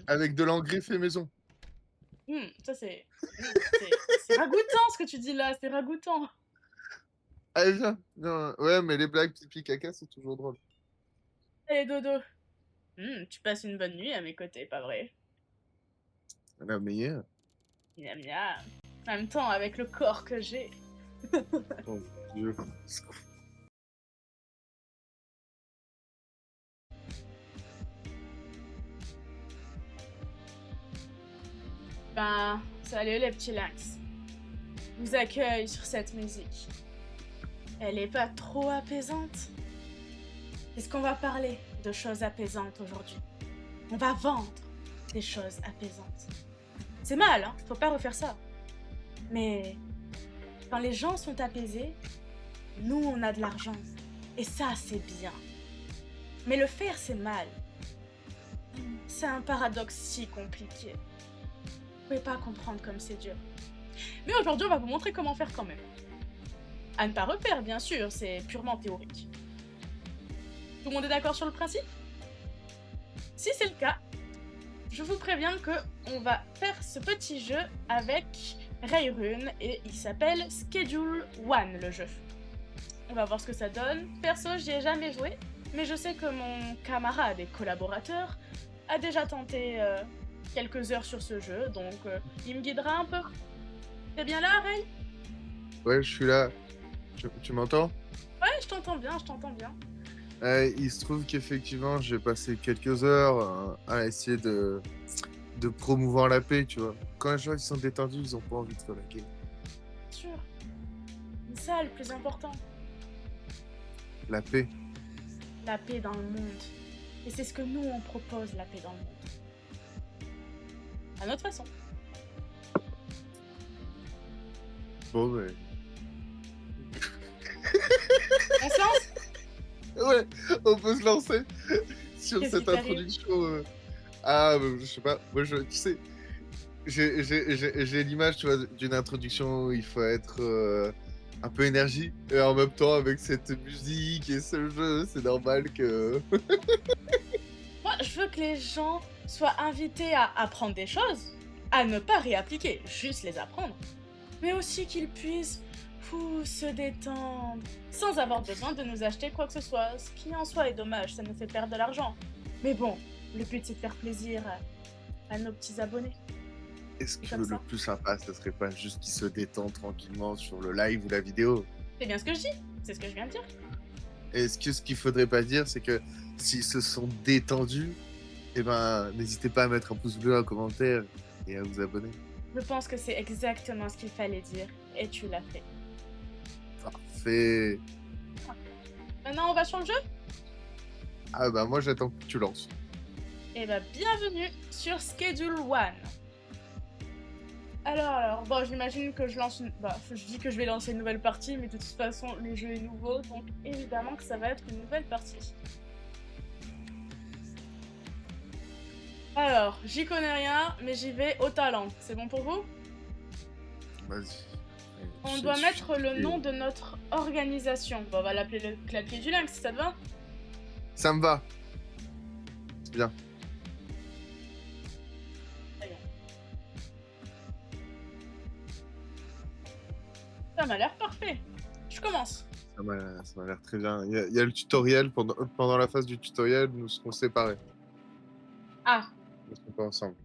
avec de l'engrais fait maison. Ça c'est c'est ragoûtant ce que tu dis là, c'est ragoûtant. Allez, viens. Non, ouais, mais les blagues pipi caca, c'est toujours drôle. Allez dodo. Tu passes une bonne nuit à mes côtés, pas vrai? La meilleure. Miam miam. En même temps, avec le corps que j'ai. Oh, Dieu. Ben, salut les petits lynx. Je vous accueille sur cette musique. Elle est pas trop apaisante? Est-ce qu'on va parler de choses apaisantes aujourd'hui? On va vendre des choses apaisantes. C'est mal, hein? Faut pas refaire ça. Mais quand les gens sont apaisés, nous on a de l'argent. Et ça, c'est bien. Mais le faire, c'est mal. C'est un paradoxe si compliqué. Vous pouvez pas comprendre comme c'est dur. Mais aujourd'hui, on va vous montrer comment faire quand même. À ne pas refaire, bien sûr, c'est purement théorique. Tout le monde est d'accord sur le principe? Si c'est le cas, je vous préviens que on va faire ce petit jeu avec Rayrune et il s'appelle Schedule One, le jeu. On va voir ce que ça donne. Perso, j'y ai jamais joué, mais je sais que mon camarade et collaborateur a déjà tenté quelques heures sur ce jeu, donc il me guidera un peu. T'es bien là, Ray? Ouais, je suis là. Tu m'entends? Ouais, je t'entends bien, je t'entends bien. Il se trouve qu'effectivement, j'ai passé quelques heures à essayer de promouvoir la paix, tu vois. Quand les gens ils sont détendus, ils ont pas envie de faire la guerre. Bien sûr. C'est ça le plus important. La paix. La paix dans le monde. Et c'est ce que nous, on propose, la paix dans le monde. À notre façon. Bon, ouais. On se lance? Ouais, on peut se lancer sur Qu'est-ce qui cette t'arrive? introduction. Ah, je sais pas. Moi, tu sais, j'ai l'image, tu vois, d'une introduction où il faut être un peu énergie. Et en même temps, avec cette musique et ce jeu, c'est normal que. Moi, je veux que les gens soient invités à apprendre des choses, à ne pas réappliquer, juste les apprendre. Mais aussi qu'ils puissent se détendre, sans avoir besoin de nous acheter quoi que ce soit, ce qui en soi est dommage, ça nous fait perdre de l'argent. Mais bon, le but c'est de faire plaisir à nos petits abonnés. Est-ce C'est que comme le ça. plus sympa, ce serait pas juste qu'ils se détendent tranquillement sur le live ou la vidéo? C'est bien ce que je dis, c'est ce que je viens de dire. Est-ce que ce qu'il faudrait pas dire, c'est que s'ils se sont détendus, eh ben, n'hésitez pas à mettre un pouce bleu, un commentaire et à vous abonner. Je pense que c'est exactement ce qu'il fallait dire, et tu l'as fait. Parfait. Maintenant, on va sur le jeu? Ah bah moi j'attends que tu lances. Eh ben, bienvenue sur Schedule One. Alors, bon, j'imagine que je lance une... Bah, je dis que je vais lancer une nouvelle partie, mais de toute façon, le jeu est nouveau, donc évidemment que ça va être une nouvelle partie. Alors, j'y connais rien, mais j'y vais au talent. C'est bon pour vous? Vas-y. On Il doit suffit mettre le de nom cliquer. de notre organisation. Bon, on va l'appeler le clapier du lynx, ça te va? Ça me va. C'est bien. Très bien. Ça m'a l'air parfait. Je commence. Ça m'a l'air très bien. Il y a le tutoriel. Pendant la phase du tutoriel, nous serons séparés. Ah, Nous ne serons pas ensemble.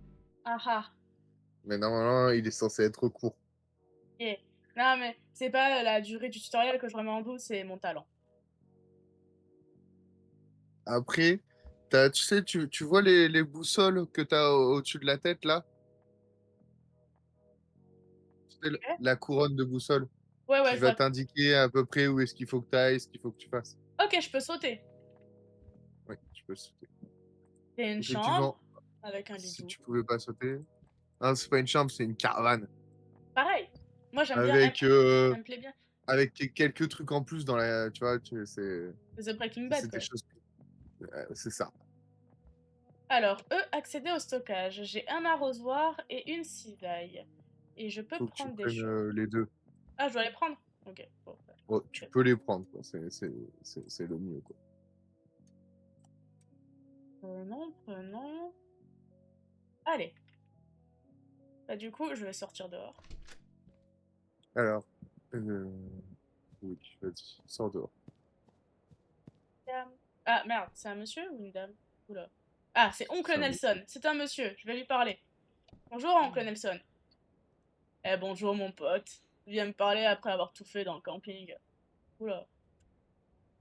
ah ah. Mais normalement, il est censé être court. Yeah. Non, mais c'est pas la durée du tutoriel que je remets en doute, c'est mon talent. Après, tu sais, tu vois les boussoles que tu as au-dessus de la tête, là? Tu sais, Ok. la couronne de boussole Ouais, ouais, qui je va vois. t'indiquer à peu près où est-ce qu'il faut que tu ailles, ce qu'il faut que tu fasses. Ok, je peux sauter. Oui, tu peux sauter. C'est une Effectivement, chambre avec un lit si doux. tu pouvais pas sauter. Non, c'est pas une chambre, c'est une caravane. Pareil. Moi, j'aime bien. Avec, Ça me plaît bien. avec quelques trucs en plus dans la. Tu vois, C'est The Breaking Bad, c'est des quoi. choses. C'est ça. Alors, accéder au stockage. J'ai un arrosoir et une cisaille. Et je peux Faut que tu prendre des prennes choses. les deux. Ah, je dois les prendre? Ok. Bon, bah, Oh, tu ok. peux les prendre, quoi. C'est le mieux, quoi. Prenons, prenons. Allez. Bah, du coup, je vais sortir dehors. Alors, euh, oui, vas-y, sors dehors. Dame. Ah, merde, c'est un monsieur ou une dame? Oula. Ah, c'est Oncle C'est un monsieur. Nelson. C'est un monsieur. Je vais lui parler. Bonjour, Oncle Nelson. Eh, bonjour, mon pote. Viens me parler après avoir tout fait dans le camping. Oula.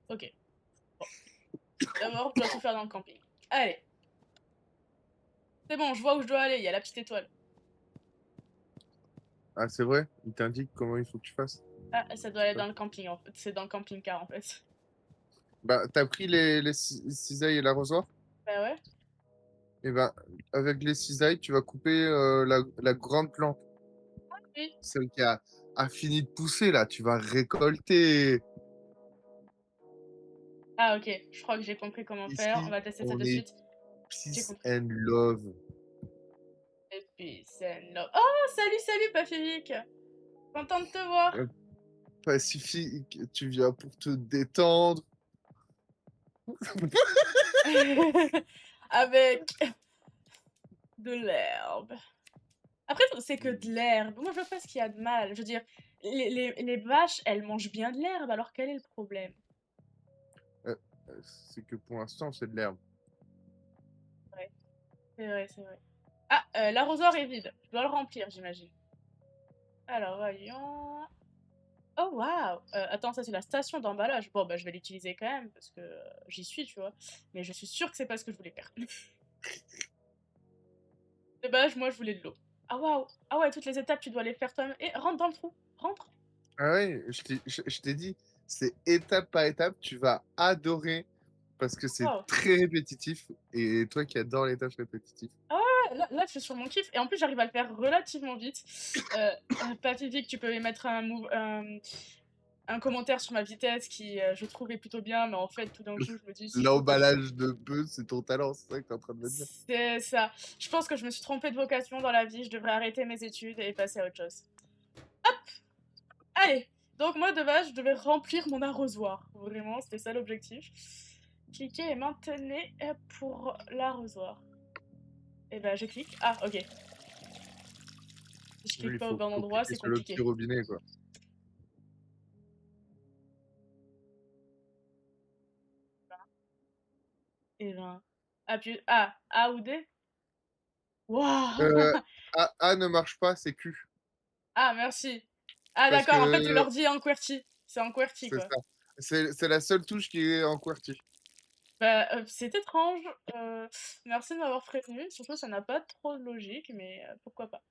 Ok. Bon. D'abord, je dois tout faire dans le camping. Allez. C'est bon, je vois où je dois aller. Il y a la petite étoile. Ah, c'est vrai? Il t'indique comment il faut que tu fasses? Ah, ça doit Je sais aller pas. dans le camping, en fait. C'est dans le camping-car, en fait. Bah, t'as pris les cisailles et l'arrosoir? Bah ouais. Et ben, avec les cisailles, tu vas couper la grande plante. Oui. Celle a fini de pousser, là. Tu vas récolter. Ah, ok. Je crois que j'ai compris comment faire. On Ici, va tester ça on de est suite. J'ai peace compris. and love. Et puis, c'est no... Oh, salut, salut, Pacifique. Content de te voir. Euh, Pacifique, tu viens pour te détendre. Avec de l'herbe. Après, c'est que de l'herbe. Moi, je vois pas ce qu'il y a de mal. Je veux dire, les vaches, elles mangent bien de l'herbe, alors quel est le problème? Euh, c'est que pour l'instant, c'est de l'herbe. Ouais, c'est vrai, c'est vrai. Ah, l'arrosoir est vide. Je dois le remplir, j'imagine. Alors, voyons. Oh, waouh! Attends, ça, c'est la station d'emballage. Bon, bah, je vais l'utiliser quand même, parce que j'y suis, tu vois. Mais je suis sûre que c'est pas ce que je voulais faire. De base, moi, je voulais de l'eau. Ah, waouh! Ah ouais, toutes les étapes, tu dois les faire toi-même. Et rentre dans le trou. Rentre. Ah ouais, je t'ai dit, c'est étape par étape, tu vas adorer parce que c'est Waouh! très répétitif. Et toi qui adores les tâches répétitives. Ah ouais, là, je suis sur mon kiff. Et en plus, j'arrive à le faire relativement vite. Pacifique, tu peux mettre un commentaire sur ma vitesse qui, je trouve, est plutôt bien. Mais en fait, tout d'un coup, je me dis, s'il faut que je... L'emballage de bœuf, c'est ton talent, c'est ça que t'es en train de me dire. C'est ça. Je pense que je me suis trompée de vocation dans la vie. Je devrais arrêter mes études et passer à autre chose. Allez! Donc moi, de base, je devais remplir mon arrosoir. Vraiment, c'était ça l'objectif. Cliquez et maintenez pour l'arrosoir. Et ben, je clique. Ah, ok. Si je Oui, clique pas au bon faut endroit, cliquer c'est sur le petit compliqué. robinet, quoi. Et ben, appuie... A ou D? Waouh! Euh, A ne marche pas, c'est Q. Ah, merci. Ah, Parce d'accord, en fait, que l'ordi est en QWERTY. C'est en QWERTY, c'est quoi. ça. C'est la seule touche qui est en QWERTY. Bah, c'est étrange. Merci de m'avoir prévenu. Surtout, ça n'a pas trop de logique, mais pourquoi pas.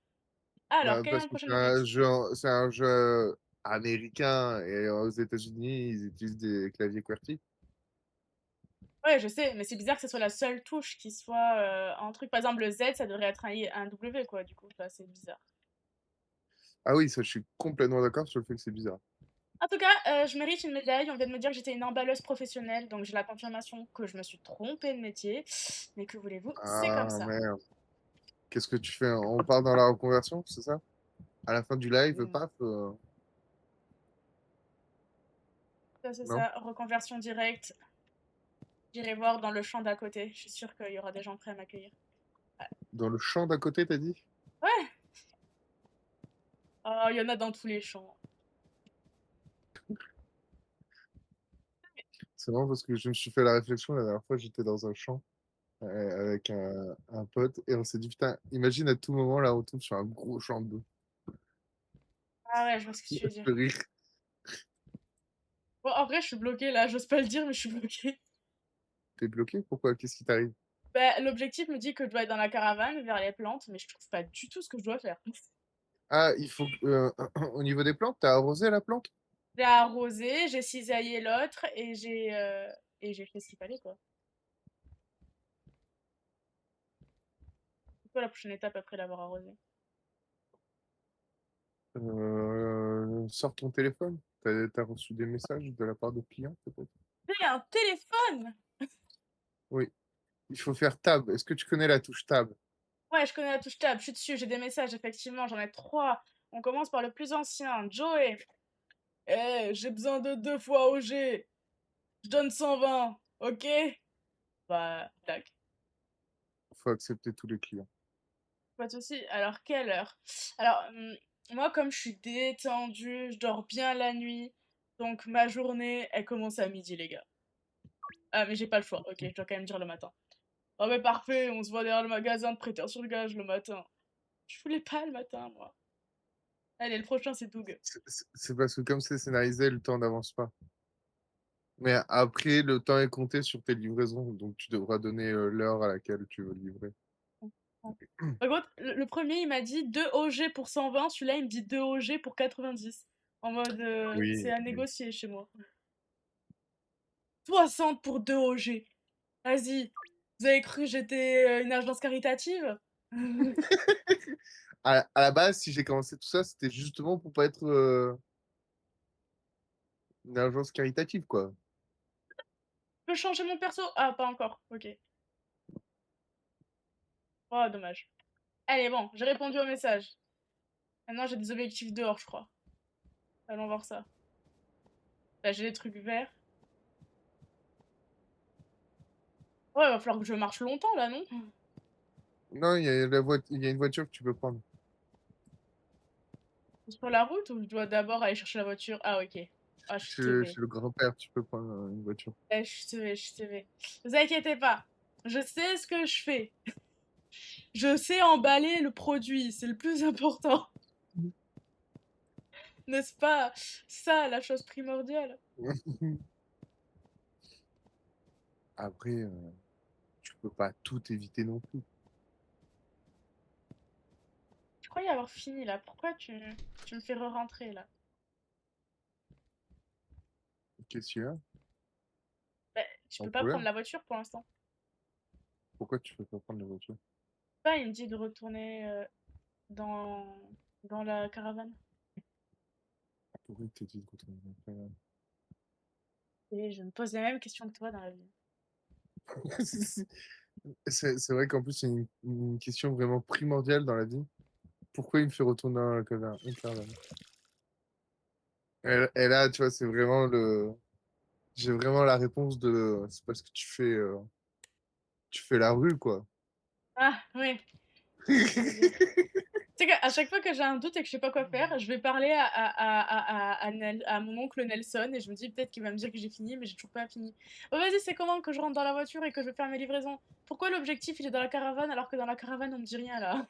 Alors, Bah, quel est parce mon que prochain objectif? c'est un jeu américain et aux États-Unis, ils utilisent des claviers QWERTY. Ouais, je sais, mais c'est bizarre que ce soit la seule touche qui soit un truc. Par exemple, le Z, ça devrait être un, un W, quoi, du coup. Bah, c'est bizarre. Ah oui, ça, je suis complètement d'accord sur le fait que c'est bizarre. En tout cas, je mérite une médaille. On vient de me dire que j'étais une emballeuse professionnelle, donc j'ai la confirmation que je me suis trompée de métier. Mais que voulez-vous, c'est comme Ah ça. merde. Qu'est-ce que tu fais? On part dans la reconversion, c'est ça? À la fin du live, Mm. paf, Ça, c'est non? ça, reconversion directe. J'irai voir dans le champ d'à côté. Je suis sûre qu'il y aura des gens prêts à m'accueillir. Ouais. Dans le champ d'à côté, t'as dit? Ouais. Oh, il y en a dans tous les champs. C'est marrant parce que je me suis fait la réflexion la dernière fois, j'étais dans un champ avec un pote et on s'est dit, putain, imagine à tout moment, là, on tombe sur un gros champ de bœufs. Ah ouais, je vois ce que Ça tu veux me dire. fait rire. Bon, en vrai, je suis bloquée là. J'ose pas le dire, mais je suis bloquée. T'es bloqué? Pourquoi? Qu'est-ce qui t'arrive? Bah, l'objectif me dit que je dois être dans la caravane vers les plantes, mais je trouve pas du tout ce que je dois faire. Ah, il faut au niveau des plantes, t'as arrosé la plante? J'ai arrosé, j'ai cisaillé l'autre et j'ai fait ce qu'il fallait, quoi. C'est quoi la prochaine étape après l'avoir arrosé? Sors ton téléphone. T'as reçu des messages de la part de clients, peut-être? J'ai un téléphone! Oui. Il faut faire tab. Est-ce que tu connais la touche tab? Ouais, je connais la touche tab, je suis dessus, j'ai des messages, effectivement, j'en ai trois. On commence par le plus ancien, Joey. Eh, j'ai besoin de 2 fois OG. Je donne 120, ok? Bah, tac. Il faut accepter tous les clients. Pas de souci. Alors, quelle heure? Alors, moi, comme je suis détendue, je dors bien la nuit, donc ma journée, elle commence à midi, les gars. Ah, mais j'ai pas le choix. Ok, je dois quand même dire le matin. Oh, mais parfait, on se voit derrière le magasin de prêteurs sur gage le matin. Je voulais pas le matin, moi. Allez, le prochain, c'est Doug. C'est parce que comme c'est scénarisé, le temps n'avance pas. Mais après, le temps est compté sur tes livraisons, donc tu devras donner l'heure à laquelle tu veux livrer. Par contre, le premier, il m'a dit 2 OG pour 120, celui-là, il me dit 2 OG pour 90. En mode, c'est Oui, à oui. négocier chez moi. 60 pour 2 OG. Vas-y. Vous avez cru que j'étais une agence caritative? À la base, si j'ai commencé tout ça, c'était justement pour pas être une agence caritative, quoi. Je peux changer mon perso? Ah, pas encore. Ok. Oh, dommage. Allez, bon, j'ai répondu au message. Maintenant, j'ai des objectifs dehors, je crois. Allons voir ça. Là, j'ai des trucs verts. Ouais, va falloir que je marche longtemps, là, non? Non, il y a une voiture que tu peux prendre. Sur la route ou je dois d'abord aller chercher la voiture? Ah, ok. Ah, je suis teubée. Chez le grand-père, tu peux prendre une voiture. Eh, je suis teubée, je suis teubée. Vous inquiétez pas. Je sais ce que je fais. Je sais emballer le produit, c'est le plus important. N'est-ce pas ça, la chose primordiale? Après, tu peux pas tout éviter non plus. Je croyais avoir fini, là. Pourquoi tu me fais re-rentrer, là? Qu'est-ce qu'il y a? Bah, tu Pas peux de pas prendre problème. la voiture pour l'instant. Pourquoi tu peux pas prendre la voiture? Pas, il me dit de retourner dans, dans la caravane. Pourquoi il t'a dit de retourner dans la caravane? Et je me pose les mêmes questions que toi dans la vie. C'est vrai qu'en plus, c'est une question vraiment primordiale dans la vie. Pourquoi il me fait retourner dans la caravane? Et là, tu vois, c'est vraiment le. J'ai vraiment la réponse de. C'est parce que tu fais la rue, quoi. Ah, oui, je vois ce que tu veux dire. Tu sais qu'à chaque fois que j'ai un doute et que je sais pas quoi faire, je vais parler à mon oncle Nelson et je me dis peut-être qu'il va me dire que j'ai fini, mais j'ai toujours pas fini. Oh, vas-y, c'est comment que je rentre dans la voiture et que je vais faire mes livraisons? Pourquoi l'objectif il est dans la caravane alors que dans la caravane on me dit rien là?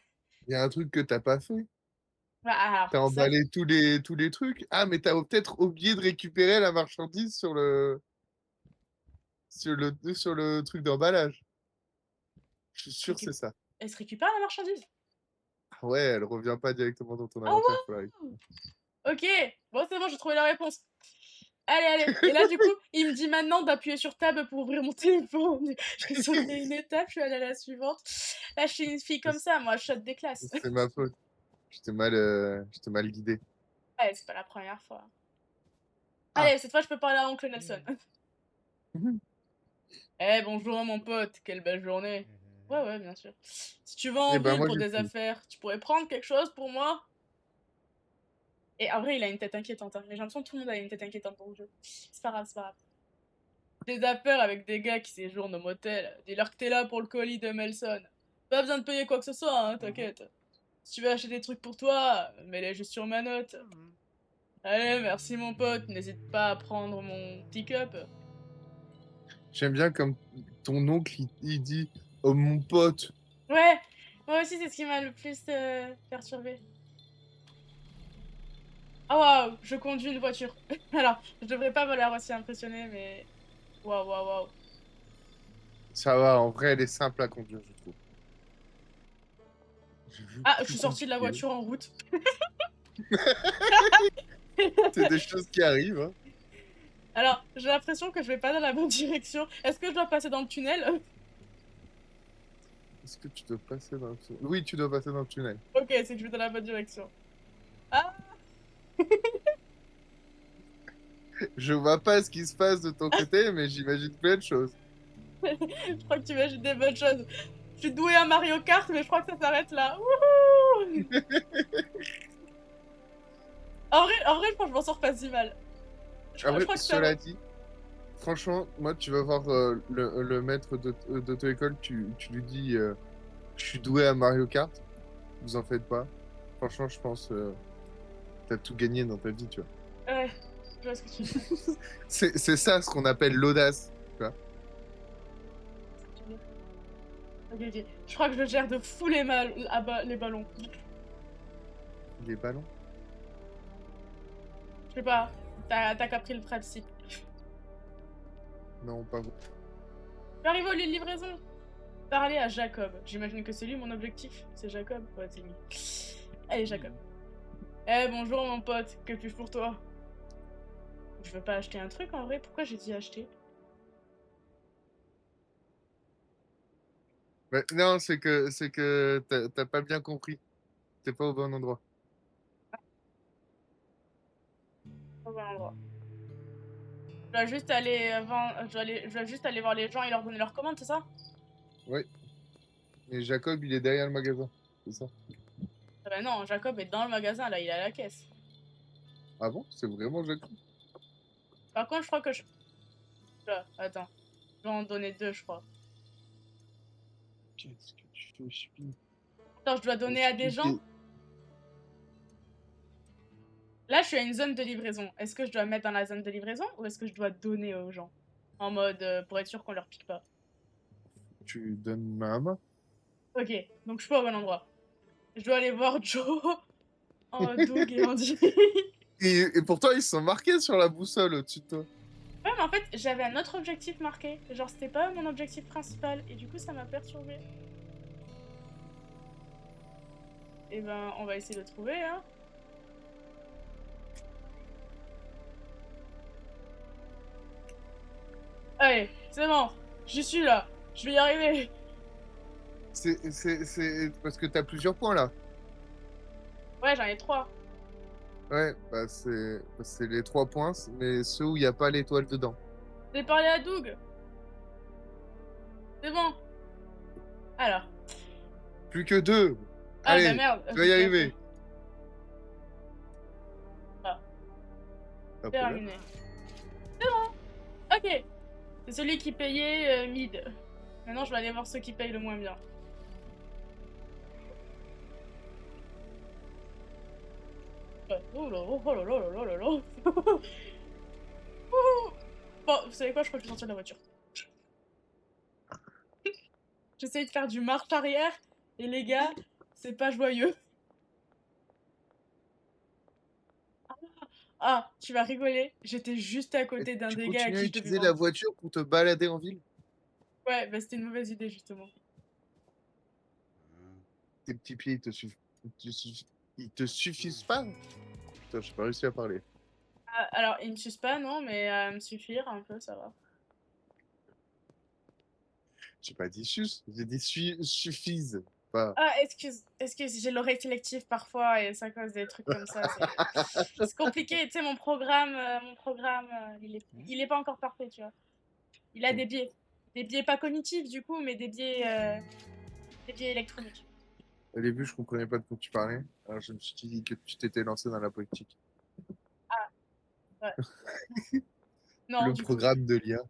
Il y a un truc que t'as pas fait. Bah, alors, T'as ça, emballé tous les trucs. Ah, mais t'as peut-être oublié de récupérer la marchandise sur le truc d'emballage. Je suis sûr que c'est ça. elle se récupère la marchandise? Ah ouais, elle revient pas directement dans ton Oh inventaire. Faut la récupérer. wow! Ok, bon, c'est bon, j'ai trouvé la réponse. Allez, allez. Et là, du coup, il me dit maintenant d'appuyer sur Tab pour ouvrir mon téléphone. J'ai sauté une étape, je suis allée à la suivante. Là, je suis une fille comme ça, moi, je saute des classes. C'est ma faute. Je t'ai mal guidé. Ouais, c'est pas la première fois. Ah. Allez, cette fois, je peux parler à Oncle Nelson. Eh, bonjour, mon pote, quelle belle journée. Ouais, ouais, bien sûr. Si tu vas Eh en ben ville moi pour j'ai des fini. affaires, tu pourrais prendre quelque chose pour moi? Et en vrai, il a une tête inquiétante, hein. Mais j'ai l'impression que tout le monde a une tête inquiétante dans le jeu. C'est pas grave, c'est pas grave. Des affaires avec des gars qui séjournent au motel. Dis-leur que t'es là pour le colis de Melson. Pas besoin de payer quoi que ce soit, hein, t'inquiète. Si tu veux acheter des trucs pour toi, mets-les juste sur ma note. Allez, merci mon pote, n'hésite pas à prendre mon petit cup. J'aime bien comme ton oncle il dit oh mon pote. Ouais, moi aussi c'est ce qui m'a le plus perturbé. Ah waouh, je conduis une voiture. Alors, je devrais pas me l'air aussi impressionné, mais waouh, waouh, waouh. Ça va, en vrai elle est simple à conduire je trouve. J'ai vu Ah, je plus suis sortie de la compliqué. voiture en route. C'est des choses qui arrivent. Hein. Alors, j'ai l'impression que je vais pas dans la bonne direction. Est-ce que je dois passer dans le tunnel? Est-ce que tu dois passer dans le tunnel? Oui, tu dois passer dans le tunnel. Ok, c'est que je vais dans la bonne direction. Ah, Je vois pas ce qui se passe de ton côté, mais j'imagine plein de choses. je crois que tu imagines des bonnes choses. Je suis douée à Mario Kart, mais je crois que ça s'arrête là. Wouhou! En vrai, je pense que je m'en sors pas si mal. Je Après, crois que ça va. cela dit, franchement, moi, tu vas voir le maître d'auto-école, tu lui dis je suis doué à Mario Kart. vous en faites pas. Franchement, je pense t'as tout gagné dans ta vie, tu vois. Ouais, je vois ce que tu veux dire. C'est ça ce qu'on appelle l'audace, tu vois. Ok, ok. Je crois que je gère de fou les ballons. Les ballons. Je sais pas, t'as capté le principe. Non, pas vous. J'arrive au lieu de livraison. Parler à Jacob. J'imagine que c'est lui mon objectif. C'est Jacob. Ouais, c'est lui. Allez, Jacob. Eh, bonjour mon pote. Que puis-je pour toi? Je veux pas acheter un truc en vrai. Pourquoi j'ai dit acheter? Non, c'est que t'as pas bien compris. T'es pas au bon endroit. Au bon endroit. Je dois juste aller je dois juste aller voir les gens et leur donner leur commande, c'est ça? Oui. Mais Jacob, il est derrière le magasin. C'est ça. Ah bah non, Jacob est dans le magasin là, il est à la caisse. Ah bon? C'est vraiment Jacob? Par contre, je crois que je. Là, attends. Je vais en donner deux, je crois. Qu'est-ce que tu fais, Chpi? Attends, je dois donner à des Chpi, gens. Là, je suis à une zone de livraison. Est-ce que je dois mettre dans la zone de livraison ou est-ce que je dois donner aux gens? En mode pour être sûr qu'on leur pique pas. tu donnes ma main? Ok, donc je suis pas au bon endroit. Je dois aller voir Joe, en Doug et Andy. Et pourtant, ils sont marqués sur la boussole au-dessus de toi. Ouais, mais en fait, j'avais un autre objectif marqué. Genre, c'était pas mon objectif principal. Et du coup, ça m'a perturbé. Et ben, on va essayer de trouver, hein. Allez, c'est bon. J'y suis là. Je vais y arriver. C'est parce que t'as plusieurs points là. Ouais, j'en ai trois. Ouais, c'est les 3 points, mais ceux où il n'y a pas l'étoile dedans. J'ai parlé à Doug. C'est bon. Alors. Plus que 2. Ah bah Allez, merde, tu vas j'ai y bien arriver. fait. Ah, Pas de problème. terminé. Ok. C'est celui qui payait mid. Maintenant, je vais aller voir ceux qui payent le moins bien. Oh là oh là là là là là là. Bon, vous savez quoi, je crois que je vais sortir de la voiture. J'essaye de faire du marche arrière, et les gars, c'est pas joyeux. Ah, tu vas rigoler, j'étais juste à Et côté d'un tu des gars à continues à qui je devais utiliser la vendre. voiture pour te balader en ville? Ouais, bah c'était une mauvaise idée, justement. Tes petits pieds, ils te suffisent pas? Putain, j'ai pas réussi à parler. Ah, alors, ils me sucent pas, non, mais me suffire un peu, ça va. J'ai pas dit j'ai dit suffisent. Pas. Ah, excuse, j'ai l'oreille sélective parfois et ça cause des trucs comme ça. C'est compliqué, tu sais, mon programme, il est pas encore parfait, tu vois. Il a Ok. des biais pas cognitifs du coup, mais des biais électroniques. Au début, je comprenais pas de quoi tu parlais. Alors, je me suis dit que tu t'étais lancé dans la politique. Ah, ouais. Non, Le du tout. programme de l'IA.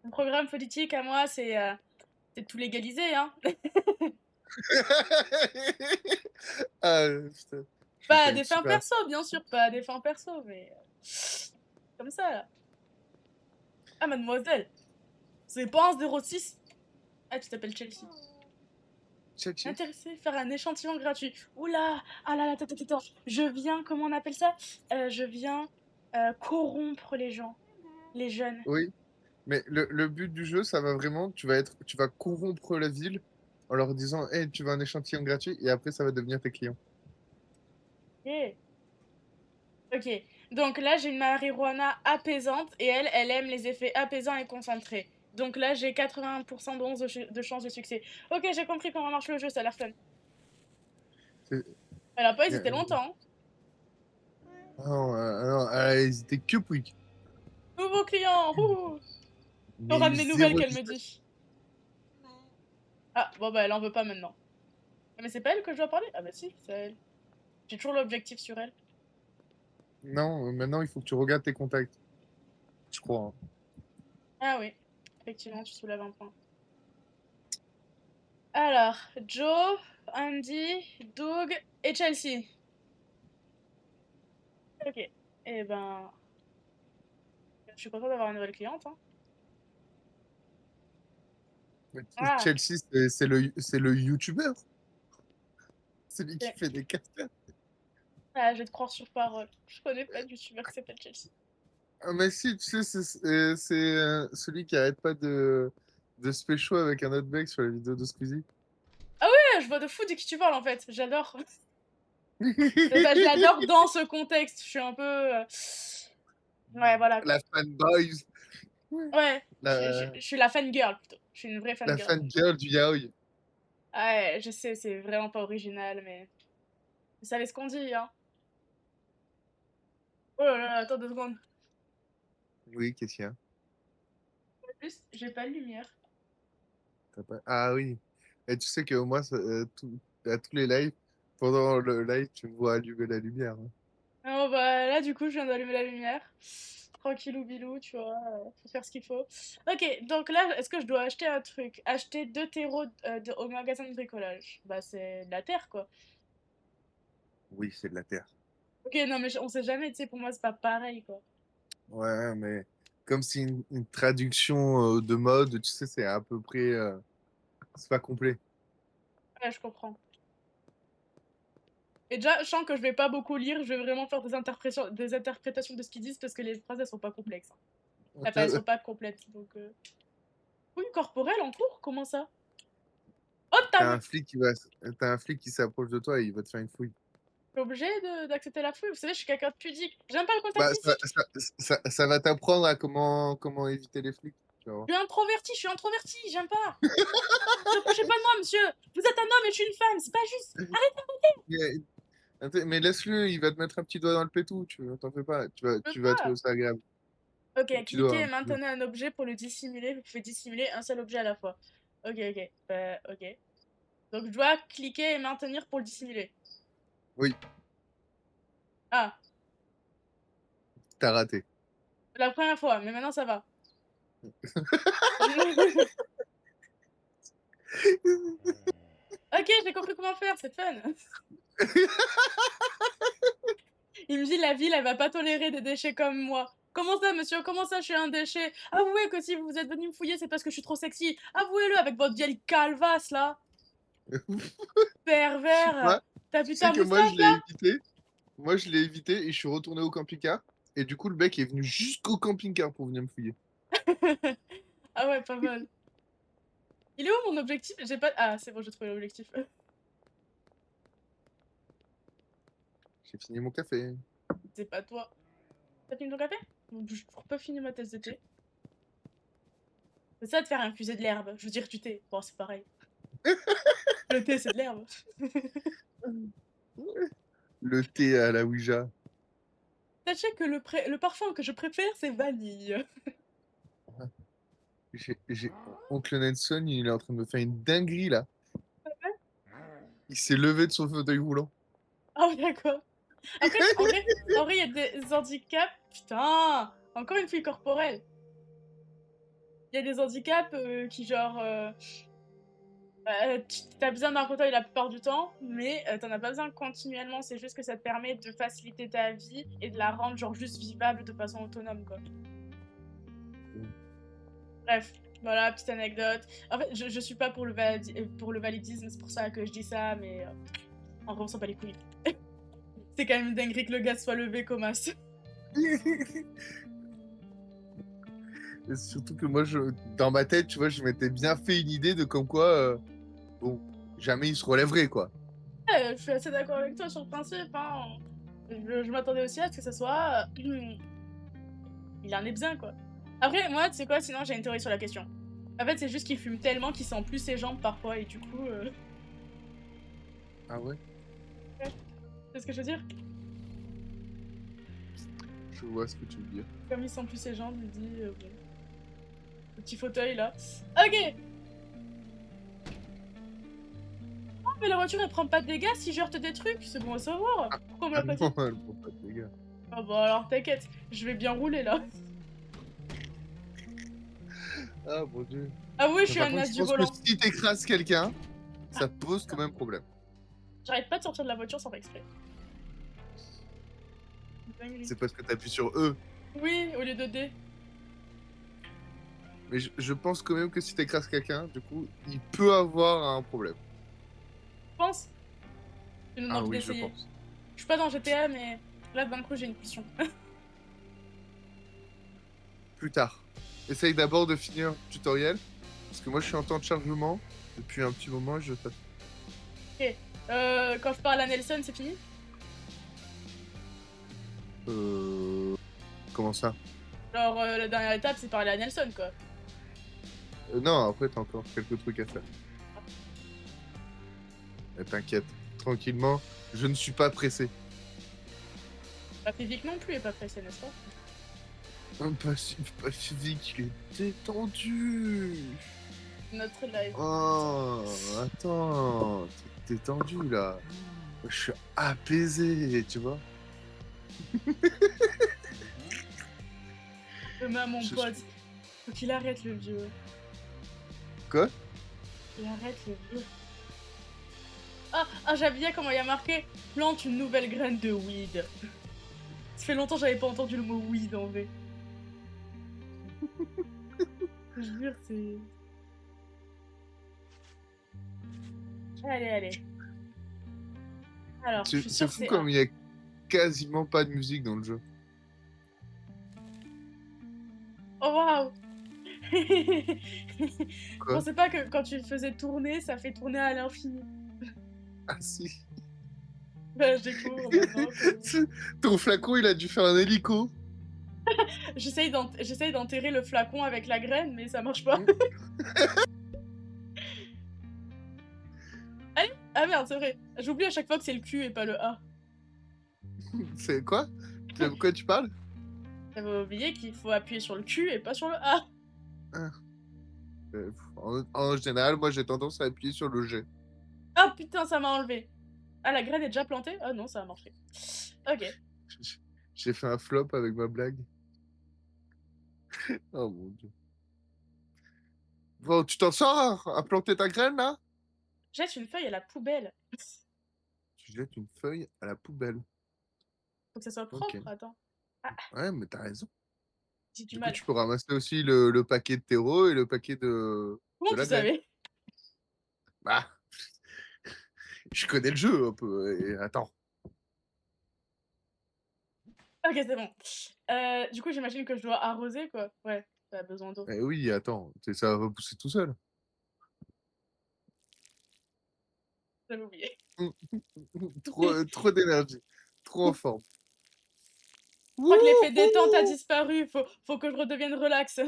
Mon programme politique à moi, c'est de tout légaliser, hein. Ah, putain. Je vais Pas à faire une des fins super. perso, bien sûr, pas à des fins perso, mais comme ça, là. Ah, mademoiselle, c'est pas un 06? Ah, tu t'appelles Chelsea. Check, check. Intéressé, faire un échantillon gratuit. Oula, ah là là, attends, attends, attends. Je viens, comment on appelle ça? Je viens corrompre les gens, les jeunes. Oui, mais le but du jeu, ça va vraiment, tu vas corrompre la ville en leur disant, hey, tu veux un échantillon gratuit, et après, ça va devenir tes clients. Ok. Ok. Donc là, j'ai une marijuana apaisante et elle aime les effets apaisants et concentrés. Donc là, j'ai 80% de chances de succès. Ok, j'ai compris comment marche le jeu, ça a l'air fun. C'est- Elle a pas y hésité a- longtemps. Ah non, non, ils étaient que Pouic. Nouveau client, ouh. T'auras Mais de mes nouvelles zéro qu'elle me business. dit. Ah, bon bah elle en veut pas maintenant. Ah, mais c'est pas elle que je dois parler? Ah bah si, c'est elle. J'ai toujours l'objectif sur elle. Non, maintenant, il faut que tu regardes tes contacts, je crois, hein. Ah oui, effectivement, tu soulèves un point. Alors, Joe, Andy, Doug et Chelsea. Ok. Eh ben, je suis contente d'avoir une nouvelle cliente. Hein. Ah, Chelsea, c'est le youtubeur. C'est lui qui ok. fait des casters. Ah, je vais te croire sur parole. Je connais pas de youtubeur qui s'appelle Chelsea. Ah, mais si, tu sais, c'est celui qui arrête pas de se pécho avec un autre mec sur la vidéo de Squeezie. Ouais, je vois de fou de qui tu parles en fait. J'adore. Bah, je l'adore dans ce contexte. Je suis un peu. Ouais, voilà La quoi. fanboy. Ouais, La, je suis la fangirl plutôt. Je suis une vraie la fangirl. fangirl du yaoi. Ouais, je sais, c'est vraiment pas original, mais. Vous savez ce qu'on dit, hein. Oh là là, attends 2 secondes. Oui, qu'est-ce qu'il y a? En plus, j'ai pas de lumière. Ah oui. Et tu sais que moi, à tous les lives, pendant le live, tu me vois allumer la lumière. Hein. Oh bah là, du coup, je viens d'allumer la lumière. Tranquillou bilou, tu vois, faut faire ce qu'il faut. Ok, donc là, est-ce que je dois acheter un truc? Acheter 2 terreaux au magasin de bricolage. Bah, c'est de la terre, quoi. Oui, c'est de la terre. Ok, non, mais on sait jamais, tu sais, pour moi, c'est pas pareil, quoi. Ouais, mais comme si une traduction de mode, tu sais, c'est à peu près. C'est pas complet. Ouais, je comprends. Et déjà, je sens que je vais pas beaucoup lire, je vais vraiment faire des interprétations de ce qu'ils disent parce que les phrases, elles sont pas complexes. Hein. Enfin, elles sont pas complètes, donc... Oui, corporel en cours? Comment ça? Oh, T'as un flic qui va, t'as un flic qui s'approche de toi et il va te faire une fouille. t'es obligé d'accepter la fouille. Vous savez, je suis quelqu'un de pudique. J'aime pas le contact Bah, physique. ça va t'apprendre à comment éviter les flics. Tu vas voir. Je suis introverti, j'aime pas. Ne approchez pas de moi, monsieur. Vous êtes un homme et je suis une femme, c'est pas juste. Mais laisse-le, il va te mettre un petit doigt dans le pétou. T'en fais pas. Je veux Tu vas pas. trouver ça agréable. Ok, Un petit doigt. cliquez Un et petit doigt. maintenez un objet pour le dissimuler. Vous pouvez dissimuler un seul objet à la fois. Ok. Ok. Donc je dois cliquer et maintenir pour le dissimuler. Oui, Ah, t'as raté. la première fois, mais maintenant ça va. Ok, j'ai compris comment faire, c'est fun. Il me dit la ville, elle va pas tolérer des déchets comme moi. Comment ça, monsieur? Comment ça, je suis un déchet? Avouez que si vous êtes venu me fouiller, c'est parce que je suis trop sexy. Avouez-le avec votre vieille calvasse, là. Pervers. Moi, T'as tu vu sais ta que moi, moustache, je l'ai là? évité. Moi, je l'ai évité et je suis retourné au camping-car. Et du coup, le mec est venu jusqu'au camping-car pour venir me fouiller. Ah ouais, pas mal. Il est où mon objectif? J'ai pas... Ah, c'est bon, j'ai trouvé l'objectif. J'ai fini mon café. C'est pas toi. T'as fini ton café? J'ai toujours pas fini ma tasse de thé. C'est ça de faire infuser de l'herbe. Je veux dire du thé. Bon, c'est pareil. Le thé, c'est de l'herbe. Le thé à la Ouija. Sachez que le parfum que je préfère, c'est vanille. J'ai... Oncle Nelson, il est en train de me faire une dinguerie là. Il s'est levé de son fauteuil roulant. Ah oui, d'accord. Après, en vrai, il y a des handicaps. Putain, encore une fille corporelle. Il y a des handicaps qui, genre, t'as besoin d'un fauteuil la plupart du temps, mais t'en as pas besoin continuellement. C'est juste que ça te permet de faciliter ta vie et de la rendre, genre, juste vivable de façon autonome, quoi. Bref, voilà, petite anecdote. En fait, je suis pas pour pour le validisme, c'est pour ça que je dis ça, mais en vrai, on s'en bat les couilles. C'est quand même une dinguerie que le gars soit levé comme as. Et surtout que moi, dans ma tête, tu vois, je m'étais bien fait une idée de comme quoi, bon, jamais il se relèverait, quoi. Ouais, je suis assez d'accord avec toi sur le principe. Hein. Je m'attendais aussi à ce que ça soit. Il en est bien, quoi. Après, moi, tu sais quoi, sinon j'ai une théorie sur la question. En fait, c'est juste qu'il fume tellement qu'il sent plus ses jambes parfois, et du coup. Ah ouais? Ouais. C'est ce que je veux dire? Je vois ce que tu veux dire. Comme il sent plus ses jambes, il dit. Bon. Le petit fauteuil là. Ok! Oh, mais la voiture elle prend pas de dégâts si je heurte des trucs, c'est bon à savoir. Pourquoi on me Ah l'a pas non, dit? elle prend pas de dégâts. Ah bah alors t'inquiète, je vais bien rouler là. Ah mon dieu. Ah oui, je Mais suis par un contre, as je du pense que volant. si t'écrases quelqu'un, Ça pose quand même problème. J'arrête pas de sortir de la voiture sans faire exprès. Dinguerie. C'est parce que t'appuies sur E. Oui, au lieu de D. Mais je pense quand même que si t'écrases quelqu'un, du coup, il peut avoir un problème. Je pense. J'ai une Ah envie oui, je d'essayer. pense. Je suis pas dans GTA, mais là, d'un coup, j'ai une question. Plus tard. Essaye d'abord de finir le tutoriel. Parce que moi, je suis en temps de chargement. Depuis un petit moment, je... Ok. Quand je parle à Nelson, c'est fini? Comment ça? Genre, la dernière étape, c'est parler à Nelson, quoi. Non, après, t'as encore quelques trucs à faire. T'inquiète. Tranquillement. Je ne suis pas pressé. Pas physique non plus, et pas pressé, n'est-ce pas? Un passif physique, il est détendu. Notre live. Oh, attends. T'es détendu, là. Je suis apaisé, tu vois. Demain, mon Je pote. Faut qu'il arrête le vieux. Quoi? Il arrête le vieux. Ah, j'aime bien comment il y a marqué plante une nouvelle graine de weed. Ça fait longtemps que j'avais pas entendu le mot weed en vrai. Je veux dire, c'est. Allez. Alors, je suis C'est sûre que fou c'est comme A. il y a quasiment pas de musique dans le jeu. Oh waouh! Je Quoi? pensais pas que quand tu le faisais tourner, ça fait tourner à l'infini. Ah si. Bah, je découvre maintenant que. Ton flacon, il a dû faire un hélico. J'essaye d'enterrer le flacon avec la graine, mais ça marche pas. Mm. Allez! Ah merde, c'est vrai. J'oublie à chaque fois que c'est le Q et pas le A. C'est quoi? De quoi tu parles? J'avais oublié qu'il faut appuyer sur le Q et pas sur le A. Ah. En général, moi j'ai tendance à appuyer sur le G. Ah putain, ça m'a enlevé. Ah, la graine est déjà plantée? Ah non, ça a marché. Ok. J'ai fait un flop avec ma blague. Oh mon dieu. Bon, tu t'en sors à planter ta graine là? Jette une feuille à la poubelle. Tu jettes une feuille à la poubelle. Faut que ça soit Ok. propre, attends. Ah, Ouais, mais t'as raison. j'ai du Du coup, mal. tu peux ramasser aussi le paquet de terreau et le paquet Comment de tu la graine. savais? Bah, je connais le jeu un peu. Et attends. Ok, c'est bon. Du coup, j'imagine que je dois arroser, quoi. Ouais, ça a besoin d'eau. Eh oui, attends. Ça va pousser tout seul. J'avais oublié. Trop d'énergie. Trop en forme. Je crois que l'effet détente a Wouhou. disparu. Faut que je redevienne relax.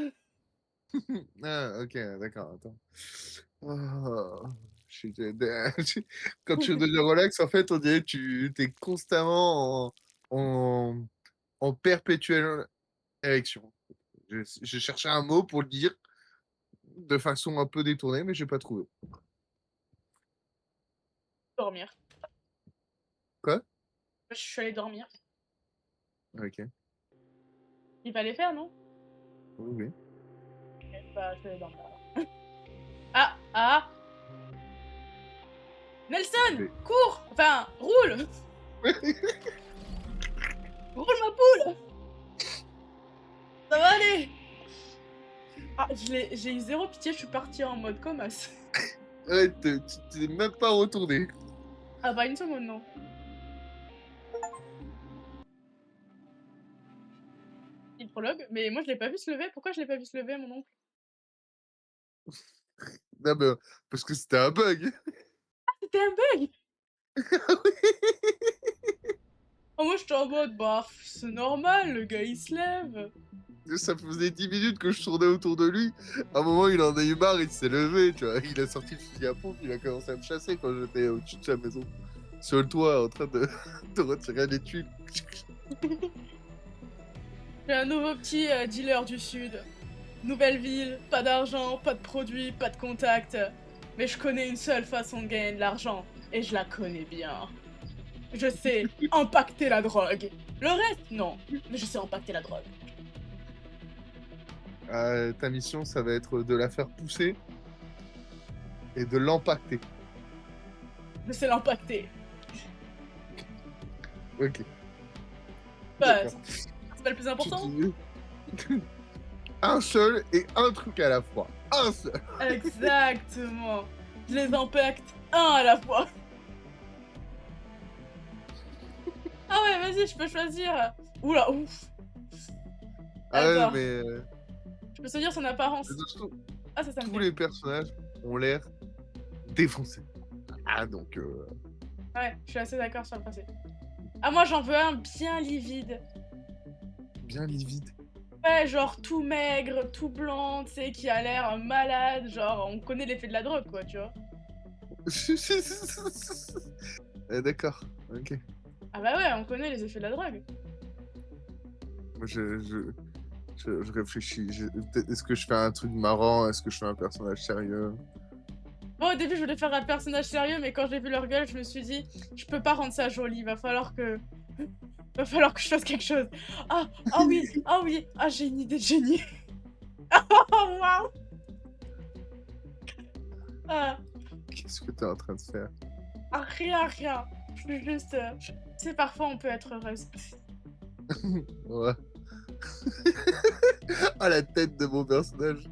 Ah, ok, d'accord, attends. Ah, quand tu deviens relax, en fait, on dirait que tu es constamment en perpétuelle érection. J'ai cherché un mot pour le dire de façon un peu détournée, mais j'ai pas trouvé. Dormir. Quoi? Je suis allée dormir. Ok, Il va les faire, non? oui. Ok, bah, je vais aller dormir alors. Ah! Nelson! Oui. Cours! Enfin, roule! Roule ma poule! Ça va aller! Ah, j'ai eu zéro pitié, je suis partie en mode commas. Ouais, tu t'es même pas retourné. Ah bah une seconde, non. Le prologue, mais moi je l'ai pas vu se lever. Pourquoi je l'ai pas vu se lever, mon oncle? Non, mais, parce que c'était un bug. C'était un bug! Ah oui. Oh, moi j'étais en mode, bah, c'est normal, le gars il se lève. Ça faisait 10 minutes que je tournais autour de lui. À un moment, il en a eu marre, il s'est levé, tu vois. Il a sorti le fusil à pompe, il a commencé à me chasser quand j'étais au-dessus de sa maison. Sur le toit, en train de, de retirer les tuiles. J'ai un nouveau petit dealer du sud. Nouvelle ville, pas d'argent, pas de produits, pas de contact. Mais je connais une seule façon de gagner de l'argent. Et je la connais bien. Je sais impacter la drogue. Le reste, non. Mais je sais impacter la drogue. Ta mission, ça va être de la faire pousser et de l'empacter. Je sais l'impacter. Ok, Bah, d'accord. c'est pas le plus Tu important? dis un seul et un truc à la fois. Un seul. Exactement. Je les impacte un à la fois. Ah ouais, vas-y, je peux choisir. Oula, ouf. Ah ouais, Attends, mais je peux choisir son apparence. de toute Ah, ça me tous plaît. les personnages ont l'air défoncés. Ah donc Ouais, je suis assez d'accord sur le principe. Ah, moi, j'en veux un bien livide. bien livide. Ouais, genre tout maigre, tout blanc, tu sais, qui a l'air malade. Genre, on connaît l'effet de la drogue, quoi, tu vois. D'accord, OK. Ah bah ouais, on connaît les effets de la drogue. Moi je réfléchis, peut-être est-ce que je fais un truc marrant? Est-ce que je fais un personnage sérieux? Moi, au début, je voulais faire un personnage sérieux, mais quand j'ai vu leur gueule, je me suis dit, je peux pas rendre ça joli, va falloir que je fasse quelque chose. Ah, ah oui, ah, j'ai une idée de génie. Oh, waouh! Ah, Qu'est-ce que tu es en train de faire? ah, rien, rien. Je suis juste, tu sais, parfois, on peut être heureuse. Ouais. Ah la tête de mon personnage.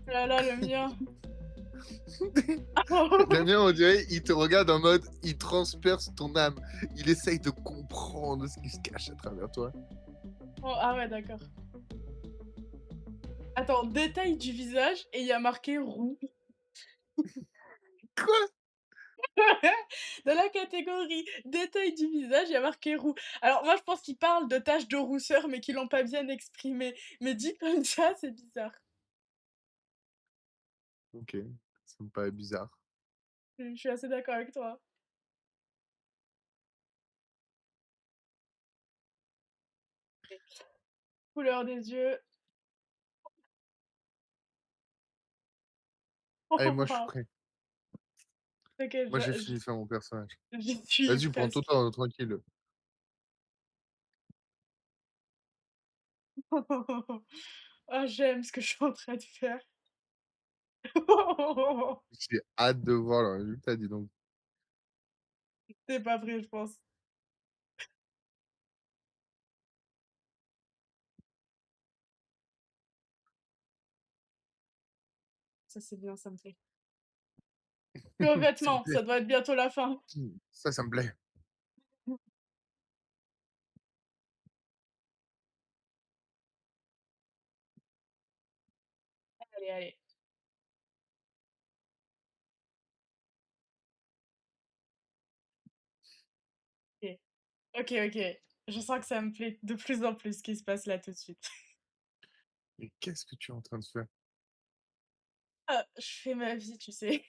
Oh là là, le mien. Le mien, on dirait, il te regarde en mode, il transperce ton âme. Il essaye de comprendre ce qui se cache à travers toi. Oh, ah ouais, d'accord. Attends, détail du visage et il y a marqué roux. Quoi? Dans la catégorie détail du visage, il y a marqué roux. Alors moi, je pense qu'ils parlent de taches de rousseur, mais qu'ils l'ont pas bien exprimé. Mais dit comme ça, c'est bizarre. Ok, ça me paraît bizarre. Je suis assez d'accord avec toi. Couleur des yeux. Allez, moi je suis Waouh. prêt. Ok, Moi j'ai fini de faire mon personnage. j'y suis Vas-y, prends ton presque. temps, tranquille. Ah, j'aime ce que je suis en train de faire. J'ai hâte de voir le résultat, dis donc. C'est pas vrai, je pense. Ça, c'est bien, ça me plaît. Que Ça me vêtements, plaît. ça doit être bientôt la fin. Ça me plaît. Allez, allez. Ok, ok, ok. Je sens que ça me plaît de plus en plus ce qui se passe là tout de suite. Mais qu'est-ce que tu es en train de faire? Ah, je fais ma vie, tu sais.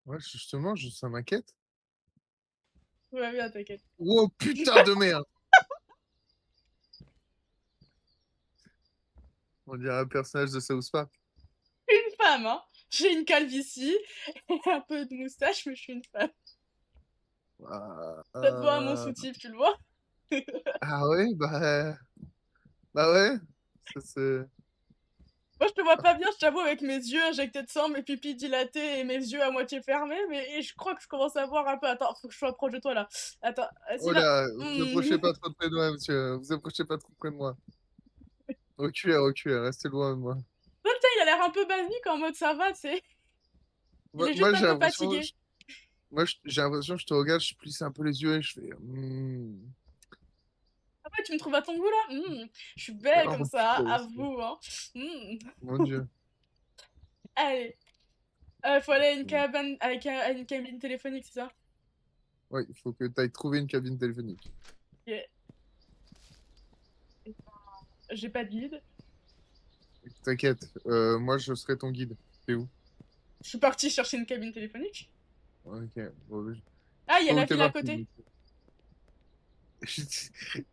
Ouais, justement, ça m'inquiète. Tout va bien, t'inquiète. Oh putain de merde! On dirait un personnage de South Park. Je suis une femme, hein. J'ai une calvitie et un peu de moustache, mais je suis une femme. Ah, Ça te voit à mon soutif, tu le vois? ah ouais, bah ouais. Ça c'est. Moi, je te vois pas bien, je t'avoue, avec mes yeux injectés de sang, mes pupilles dilatées et mes yeux à moitié fermés, mais je crois que je commence à voir un peu. Attends, faut que je sois proche de toi là. Attends, Oh vas-y là. là, vous Mmh. approchez pas trop près de moi, monsieur. Vous approchez pas trop près de moi. Reculez, restez loin de moi. Non, putain, il a l'air un peu basique en mode ça va, tu sais. Il est Moi, juste un j'ai peu l'impression, fatigué. j'ai l'impression que je te regarde, je plisse un peu les yeux et je fais. Ah ouais, tu me trouves à ton goût là? Je suis belle Oh comme ça, putain, avoue, hein. Mmh. mon Dieu. Allez, faut aller à une cabane, à une cabine téléphonique, c'est ça? Ouais, il faut que tu ailles trouver une cabine téléphonique. Ok. J'ai pas de guide. T'inquiète, moi je serai ton guide. T'es où? Je suis partie chercher une cabine téléphonique. Ok, bon, Ah, je il sais y a pas où la t'es ville à parti, côté. du coup.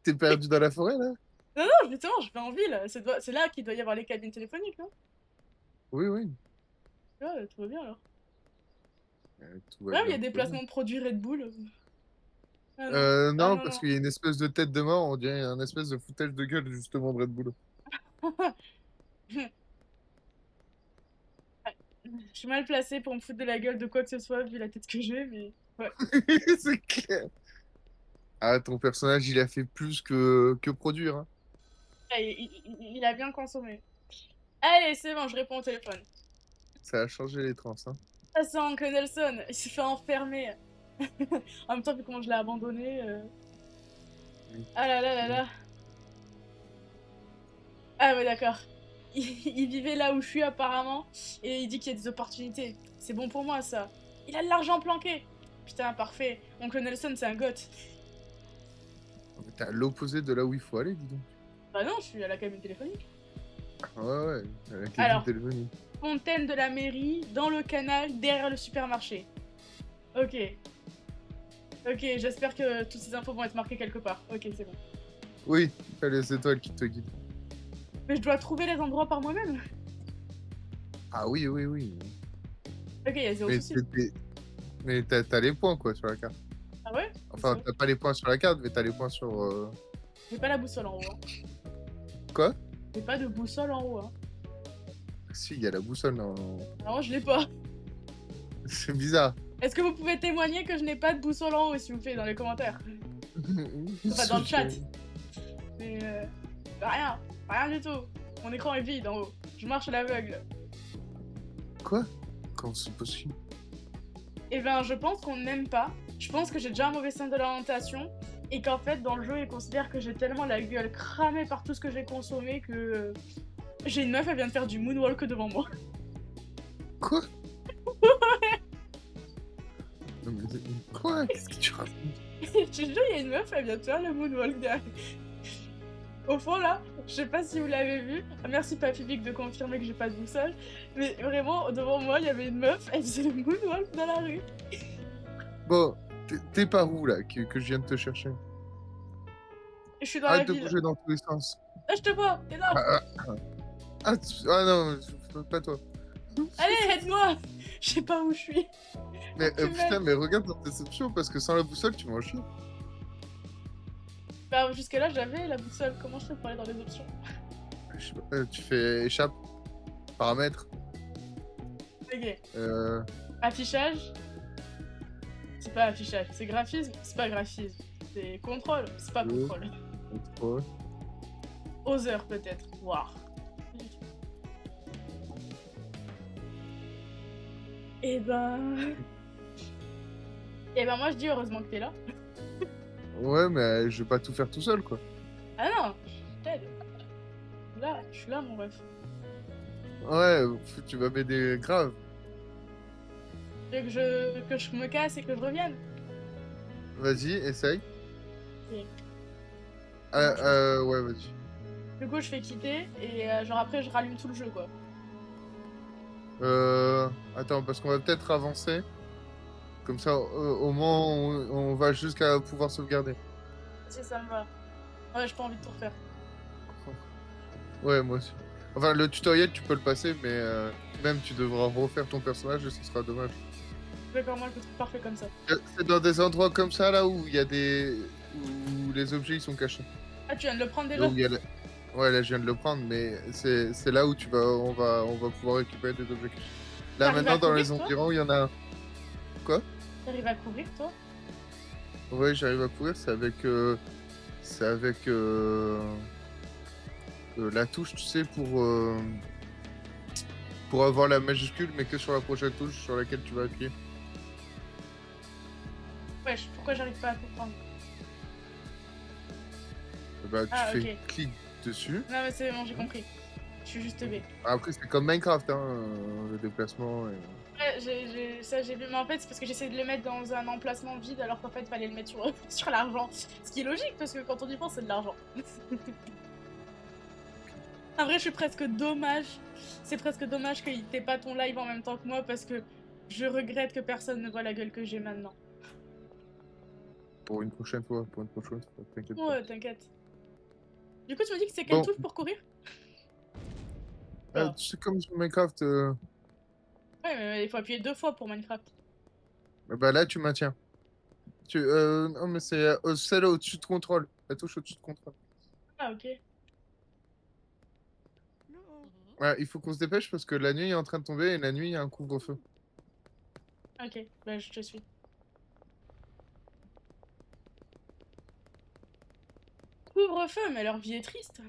T'es perdu dans la forêt là? Non, non, justement, je vais en ville. C'est là qu'il doit y avoir les cabines téléphoniques, non? Oui, oui. Ouais, tout va bien alors. Tout va Ouais, mais il y a bien, des tout va bien. placements de produits Red Bull. Ah non. Ah Non, non, parce non. qu'il y a une espèce de tête de mort, on dirait un espèce de foutage de gueule justement de Red Bull. Je suis mal placée pour me foutre de la gueule de quoi que ce soit, vu la tête que j'ai, mais ouais. C'est clair. Ah, ton personnage, il a fait plus que produire, hein. Ah, il a bien consommé. Allez, c'est bon, je réponds au téléphone. Ça a changé les trans, hein. Ça, c'est Uncle Nelson, il s'est fait enfermer. En même temps, vu comment je l'ai abandonné. Oui. Ah là là là là. Ah ouais, d'accord. Il vivait là où je suis apparemment, et il dit qu'il y a des opportunités. C'est bon pour moi, ça. Il a de l'argent planqué. Putain, parfait. Oncle Nelson, c'est un goth. T'es à l'opposé de là où il faut aller, dis donc. Bah non, je suis à la cabine téléphonique. Ouais, ouais, à la cabine Alors, téléphonique. fontaine de la mairie, dans le canal, derrière le supermarché. Ok. Ok, j'espère que toutes ces infos vont être marquées quelque part. Ok, c'est bon. Oui, allez, c'est toi qui te guide. Mais je dois trouver les endroits par moi-même. Ah oui, oui, oui. Ok, y a zéro Mais souci. mais t'as les points, quoi, sur la carte. Ah ouais? Enfin, t'as pas les points sur la carte, mais t'as les points sur... J'ai pas la boussole en haut. Hein. Quoi? J'ai pas de boussole en haut. Hein. Si, il y a la boussole, non. Non, je l'ai pas. C'est bizarre. Est-ce que vous pouvez témoigner que je n'ai pas de boussole en haut, s'il vous plaît, dans les commentaires? Enfin, dans le chat. Mais rien. Rien du tout. Mon écran est vide en haut. Je marche à l'aveugle. Quoi? Comment c'est possible? Eh ben, je pense qu'on ne m'aime pas. Je pense que j'ai déjà un mauvais sens de l'orientation. Et qu'en fait, dans le jeu, ils considèrent que j'ai tellement la gueule cramée par tout ce que j'ai consommé que... j'ai une meuf, elle vient de faire du moonwalk devant moi. Quoi? Non, mais quoi? Qu'est-ce que tu racontes? Je te jure, il y a une meuf, elle vient de faire le moonwalk derrière. Au fond, là, je sais pas si vous l'avez vu. Merci Papybic de confirmer que j'ai pas de boussole. Mais vraiment, devant moi, il y avait une meuf, elle faisait le moonwalk dans la rue. Bon, t'es par où, là, que je viens de te chercher? Et je suis dans la Arrête de ville. bouger dans tous les sens. Là, je te vois, t'es là. Ah, ah non, pas toi. Allez, aide-moi. Je sais pas où je suis. Mais Tu putain, m'aides. mais regarde dans tes options, parce que sans la boussole, tu vas en chier. Bah, jusque-là, j'avais la boussole. Comment je fais pour aller dans les options? Je sais pas, tu fais échappe, paramètres, Ok. euh, Affichage. C'est pas affichage. C'est graphisme. C'est pas graphisme. C'est contrôle. C'est pas jeu, contrôle. contrôle. Other, peut-être. Voir. Et ben... Et ben moi je dis heureusement que t'es là. Ouais, mais je vais pas tout faire tout seul, quoi. Ah non, je t'aide. Là, je suis là mon ref. Ouais, tu vas m'aider grave. Tu veux que je me casse et que je revienne? Vas-y, essaye. Ok. Ouais, vas-y. Du coup je fais quitter et genre après je rallume tout le jeu quoi. Attends, parce qu'on va peut-être avancer. Comme ça, au moins, on va jusqu'à pouvoir sauvegarder. Si ça me va. Ouais, j'ai pas envie de tout refaire. Ouais, moi aussi. Enfin, le tutoriel, tu peux le passer, mais même tu devras refaire ton personnage et ce sera dommage. D'accord, moi je le trouve parfait comme ça. C'est dans des endroits comme ça, là, où il y a des... où les objets, ils sont cachés. Ah tu viens de le prendre Là déjà? où il y a Ouais, là, je viens de le prendre, mais c'est là où on va pouvoir récupérer des objets cachés. Là, T'arrives à maintenant, dans courir les toi? environs, il y en a un. Quoi? T'arrives à courir toi? Ouais, j'arrive à courir, c'est avec... la touche, tu sais, pour avoir la majuscule, mais que sur la prochaine touche sur laquelle tu vas appuyer. Wesh, pourquoi j'arrive pas à comprendre? Bah, tu Ah fais ok. clic dessus. Non mais c'est bon, j'ai compris. Je suis juste B. Après, c'est comme Minecraft, hein, le déplacement. Ouais, ça j'ai vu, mais en fait c'est parce que j'essaie de le mettre dans un emplacement vide alors qu'en fait il fallait le mettre sur, sur l'argent. Ce qui est logique parce que quand on y pense c'est de l'argent. En vrai je suis presque dommage. C'est presque dommage qu'il t'ait pas ton live en même temps que moi parce que je regrette que personne ne voit la gueule que j'ai maintenant. Pour une prochaine fois, t'inquiète pas. Ouais, t'inquiète. Du coup tu me dis que c'est quelle Bon, touche pour courir? Alors, tu sais, comme sur Minecraft, ouais mais il faut appuyer 2 fois pour Minecraft. bah là, tu maintiens. Non, mais c'est celle au-dessus de contrôle. La touche au-dessus de contrôle. Ah ok. Ouais, il faut qu'on se dépêche parce que la nuit est en train de tomber et la nuit, il y a un couvre-feu. Ok, bah je te suis. Couvre-feu, mais leur vie est triste.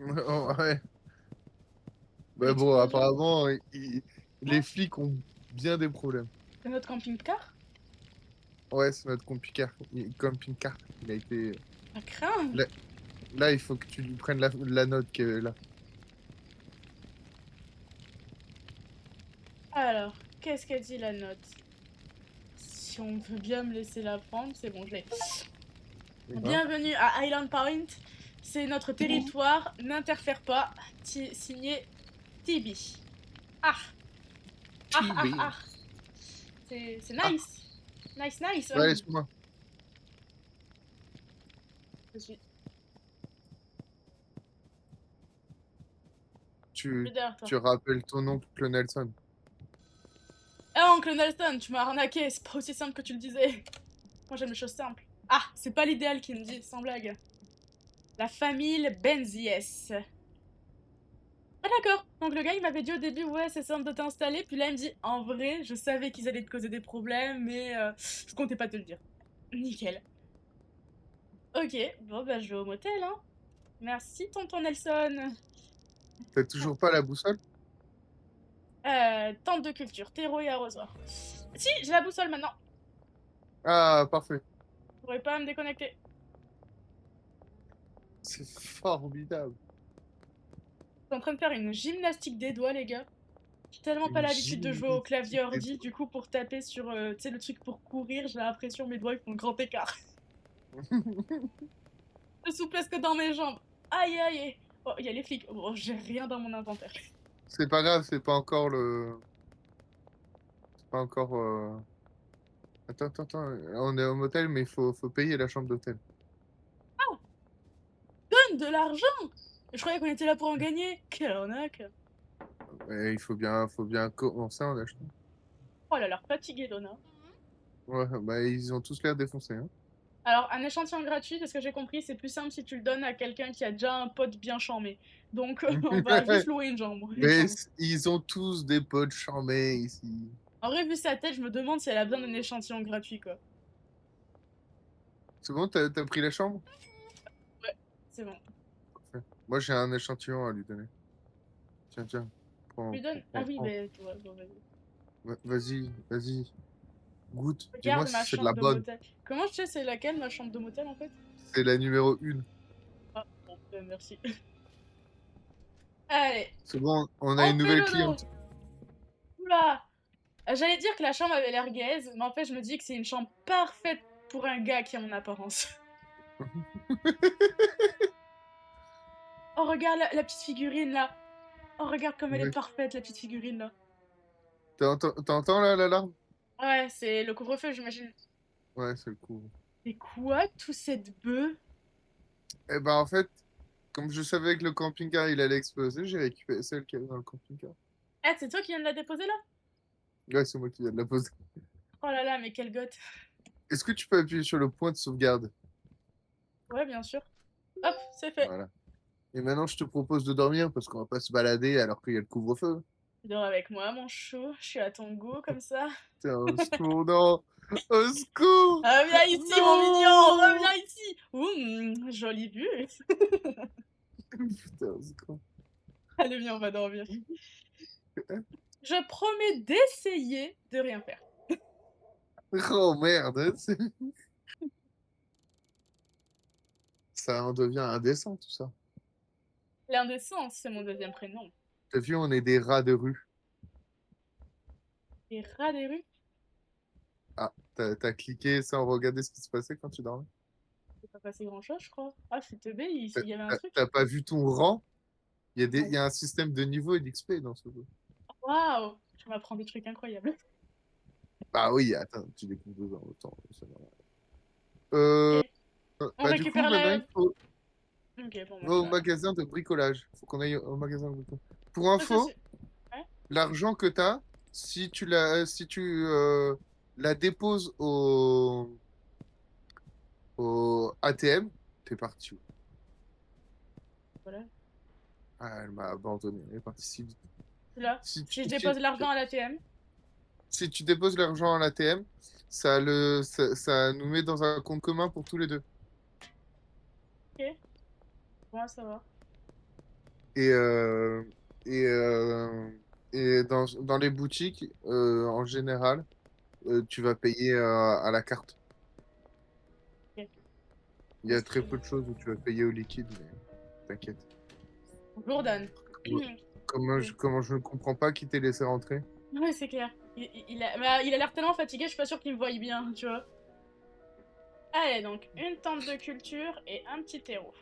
Oh, ouais. Bah bon, L'explosion apparemment, les flics ont bien des problèmes. de notre camping-car. Ouais, c'est notre camping-car. Il a été. À craindre. Là, là, il faut que tu lui prennes la note qui est là. Alors, qu'est-ce qu'a dit la note? Si on veut bien me laisser la prendre, c'est bon, je l'ai. Hein. Bienvenue à Island Point. C'est notre territoire. N'interfère pas. Signé Tibi. Ah, ah, ah, TV. ah. C'est Ah, nice. Nice, nice. ouais, laisse-moi. Je suis Tu, derrière toi. tu rappelles ton oncle Nelson. Eh, oncle Nelson, tu m'as arnaqué. C'est pas aussi simple que tu le disais. Moi, j'aime les choses simples. Ah, c'est pas l'idéal qu'il me dit, sans blague. La famille Benzies. Ah d'accord, donc le gars il m'avait dit au début ouais c'est simple de t'installer, puis là il me dit en vrai je savais qu'ils allaient te causer des problèmes mais je comptais pas te le dire. Nickel. Ok, bon bah je vais au motel hein. Merci tonton Nelson. T'as toujours pas la boussole? Tente de culture, terreau et arrosoir. Si, j'ai la boussole maintenant. Ah, parfait. Je pourrais pas me déconnecter. C'est formidable. Je suis en train de faire une gymnastique des doigts les gars. J'ai tellement pas Une l'habitude de jouer au clavier gymnastique des ordi, du coup pour taper sur tu sais le truc pour courir, j'ai l'impression mes doigts ils font grand écart. doigts. De souplesse que dans mes jambes. Aïe aïe. Oh, il y a les flics. Oh, j'ai rien dans mon inventaire. C'est pas grave, c'est pas encore le. C'est pas encore. Attends, attends, attends. On est au motel, mais faut payer la chambre d'hôtel. Ah, donne de l'argent. Je croyais qu'on était là pour en gagner. Quelle arnaque. Et faut bien commencer en achetant. Oh, elle a l'air fatiguée, Donna. Ouais, bah ils ont tous l'air défoncés. Hein. Alors, un échantillon gratuit, de ce que j'ai compris, c'est plus simple si tu le donnes à quelqu'un qui a déjà un pote bien charmé. Donc, on va juste louer une chambre. Une Mais chambre. ils ont tous des potes charmés ici. En vrai, vu sa tête, je me demande si elle a besoin d'un échantillon gratuit, quoi. C'est bon, t'as pris la chambre? Ouais, c'est bon. Parfait. Moi j'ai un échantillon à lui donner. Tiens, tiens. Lui Prends, donne. Ah prends, oui, prends. mais. Ouais, bon, vas-y. Vas-y, vas-y. Goûte. Dis-moi Regarde si ma c'est de chambre la de bonne. motel. Comment je sais c'est laquelle ma chambre de motel en fait? C'est la numéro 1. Ah, bon, merci. Allez, C'est bon, on a on une fait nouvelle le dos. cliente. Oula. J'allais dire que la chambre avait l'air gaze, mais en fait, je me dis que c'est une chambre parfaite pour un gars qui a mon apparence. Oh, regarde la petite figurine là. Oh, regarde comme elle est Ouais. parfaite, la petite figurine là. T'entends là l'alarme? Ouais, c'est le couvre-feu, j'imagine. Ouais, c'est le coup. Mais quoi, tout cette bœuf? Eh ben en fait, comme je savais que le camping-car il allait exploser, j'ai récupéré celle qui avait dans le camping-car. Ah, c'est toi qui viens de la déposer là? Ouais, c'est moi qui viens de la poser. Oh là là, mais quelle gotte. Est-ce que tu peux appuyer sur le point de sauvegarde? Ouais, bien sûr. Hop, c'est fait. Voilà. Et maintenant, je te propose de dormir parce qu'on va pas se balader alors qu'il y a le couvre-feu. Tu dors avec moi, mon chou. Je suis à ton goût comme ça. Tiens, au secours, non! Au secours! Reviens ici, mon mignon, Non! reviens ici. Ouh, jolie vue. Putain, au secours. Allez, viens, on va dormir. Je promets d'essayer de rien faire. Oh merde! Ça en devient indécent tout ça. L'indécence, c'est mon deuxième prénom. T'as vu, on est des rats de rue. Les rats des rues, Ah, t'as cliqué sans regarder ce qui se passait quand tu dormais? c'est pas passé grand-chose, je crois. Ah, c'est teubé, T'as il y avait un t'as- truc. t'as pas vu ton rang? Il Non. y a un système de niveau et d'XP dans ce jeu. Waouh, tu m'apprends des trucs incroyables. Bah oui, attends, tu découvres deux en autant. C'est normal. Ok, on Bah du coup, récupère maintenant, la... il faut Ok, bon, bah va ça au va alors. magasin de bricolage. Faut qu'on aille au magasin de bricolage. Pour Pas de soucis. info, Ouais. l'argent que t'as, si tu la déposes au ATM, t'es parti. Voilà. Ah, elle m'a abandonné. Elle est partie si vite. Là, Si tu, si je si, dépose l'argent à l'ATM. si tu déposes l'argent à l'ATM, ça nous met dans un compte commun pour tous les deux. Ok, bon, ça va. Et, et, et dans les boutiques, en général, tu vas payer à la carte. Ok, Il y a parce très que... peu de choses où tu vas payer au liquide, mais t'inquiète. Bonjour, Dan. Comment, comment je ne comprends pas qui t'ait laissé rentrer? Ouais, c'est clair. Bah, il a l'air tellement fatigué, je suis pas sûre qu'il me voie bien, tu vois. Allez, donc, une tente de culture et un petit terreau.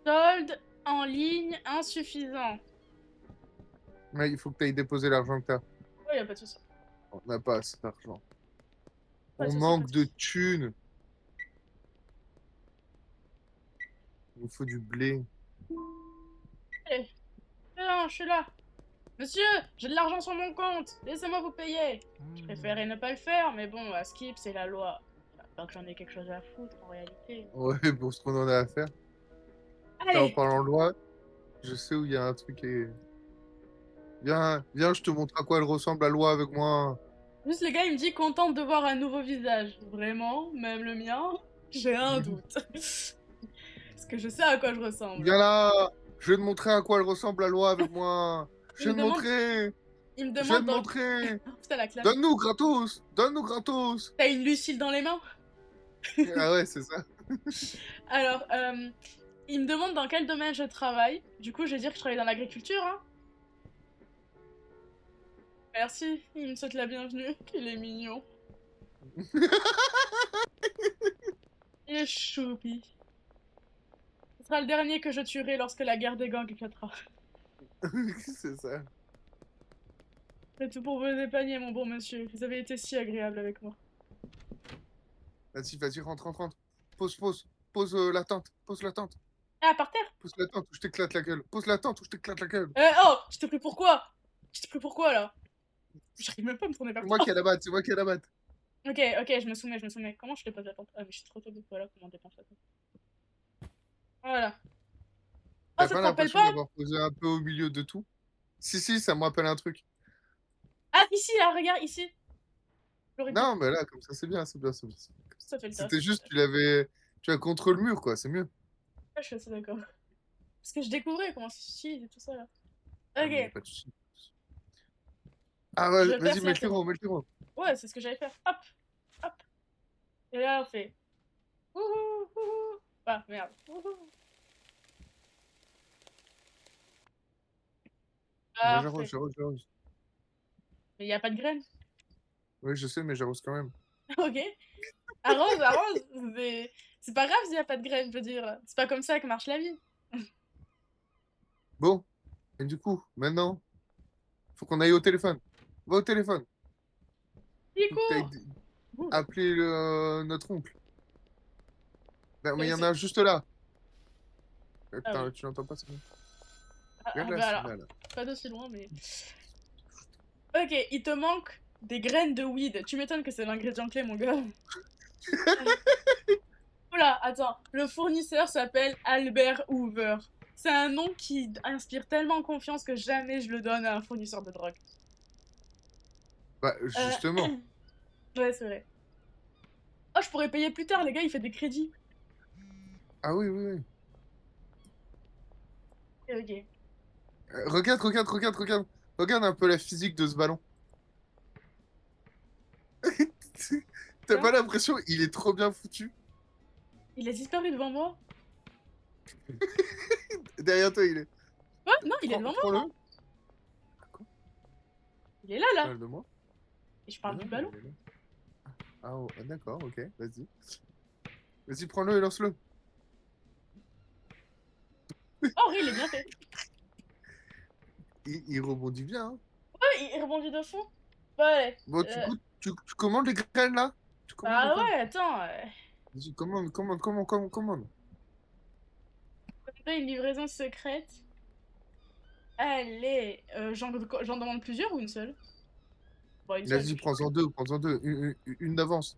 Solde en ligne insuffisant. Ouais, il faut que tu ailles déposer l'argent que t'as. Ouais, y a pas de souci. On n'a pas assez d'argent. Pas de On souci, pas de manque de souci. thunes. Il nous faut du blé. Allez, non, je suis là. Monsieur, j'ai de l'argent sur mon compte. Laissez-moi vous payer. Je préférais ne pas le faire, mais bon, à Skip, c'est la loi. Pas que j'en ai quelque chose à foutre en réalité. Ouais, pour ce qu'on en a à faire. Putain, en Allez, parlant de loi, je sais où il y a un truc et... Viens, viens, je te montre à quoi elle ressemble la loi avec moi. juste le gars, il me dit contente de voir un nouveau visage. Vraiment, même le mien, j'ai un doute. Parce que je sais à quoi je ressemble. Viens là, je vais te montrer à quoi elle ressemble la loi avec moi. Il Je vais me te demande, montrer. il me Je vais demande te dans... montrer. Oh, putain, la classe. Donne-nous gratos. Donne-nous gratos. T'as une Lucille dans les mains? Ah ouais, c'est ça. Alors, il me demande dans quel domaine je travaille. Du coup, je vais dire que je travaille dans l'agriculture, hein. Merci, il me souhaite la bienvenue. Il est mignon. Il est choupi. Ce sera le dernier que je tuerai lorsque la guerre des gangs éclatera. C'est ça. C'est tout pour vous épargner, mon bon monsieur. Vous avez été si agréable avec moi. Vas-y, vas-y, rentre, rentre, rentre. Pose, pose. Pose la tente. Pose la tente. Ah, par terre? Pose la tente ou je t'éclate la gueule. Pose la tente ou je t'éclate la gueule. Oh! Je t'ai pris pourquoi? Je t'ai pris pourquoi, là? J'arrive même pas à me tourner vers C'est moi toi. qui ai la batte, c'est moi qui ai la batte. Ok, ok, je me soumets, je me soumets. Comment je dépose la tente? Ah, mais je suis trop tôt. Voilà comment on dépense la tente. Voilà. Oh, T'as ça te pas rappelle l'impression pas? d'avoir posé un peu au milieu de tout? Si, si, ça me rappelle un truc. Ah, ici, là, regarde, ici. J'aurais dû. Non, mais là, comme ça, c'est bien, c'est bien, c'est bien. Ça fait le taf, C'était ça fait le juste, taf. tu l'avais. Tu as contre le mur, quoi, c'est mieux. Ah, je suis assez d'accord. Parce que je découvrais comment ça s'utilise et tout ça, là. Ah, mais y a Ok, pas de souci. Ah, je ouais, vas-y, perce mets la le terre. terreau, mets le terreau. Ouais, c'est ce que j'allais faire. Hop, hop. Et là, on fait. Wouhou, wouhou. Ah, merde. Wouhou. Moi, j'arrose, Parfait. j'arrose, j'arrose. Mais y a pas de graines. Oui, je sais, mais j'arrose quand même. Ok. Arrose, arrose. C'est pas grave s'il y a pas de graines, je veux dire. C'est pas comme ça que marche la vie. Bon, et du coup, maintenant, faut qu'on aille au téléphone. Va au téléphone. Il Faut que t'ailles court. Ouh. appeler notre oncle. Non, mais il y en C'est- a juste là. Ah Putain, oui. tu l'entends pas, c'est bon. Ah, Regarde là, bah c'est alors, là, là. pas d'aussi loin, mais. Ok, il te manque des graines de weed. Tu m'étonnes que c'est l'ingrédient clé, mon gars. Oula, attends. Le fournisseur s'appelle Albert Hoover. C'est un nom qui inspire tellement confiance que jamais je le donne à un fournisseur de drogue. Bah, Euh... justement. Ouais, c'est vrai. Oh, je pourrais payer plus tard, les gars, il fait des crédits. Ah oui, oui, oui. Ok, ok. Regarde, regarde, regarde, regarde. Regarde un peu la physique de ce ballon. T'as Quoi? pas l'impression il est trop bien foutu? Il a disparu devant moi? Derrière toi, il est. Quoi? Non, il est Prends, devant moi. prends-le. Il est là, Tu là. parles de moi? Et je Mais parle du non, mais ballon. il est là. Ah, oh, ah, d'accord, ok, vas-y. Vas-y, prends-le et lance-le. Oh, oui, il est bien fait. Il rebondit bien, hein. Ouais, il rebondit de fond. Ouais. Bon, du coup, tu commandes les graines là? Tu commandes les Bah graines? ouais, attends. Vas-y, commande, commande, commande, commande, commande. T'as une livraison secrète. Allez, j'en demande plusieurs ou une seule? Bon, une seule. Vas-y, prends-en deux, prends-en deux. Une d'avance.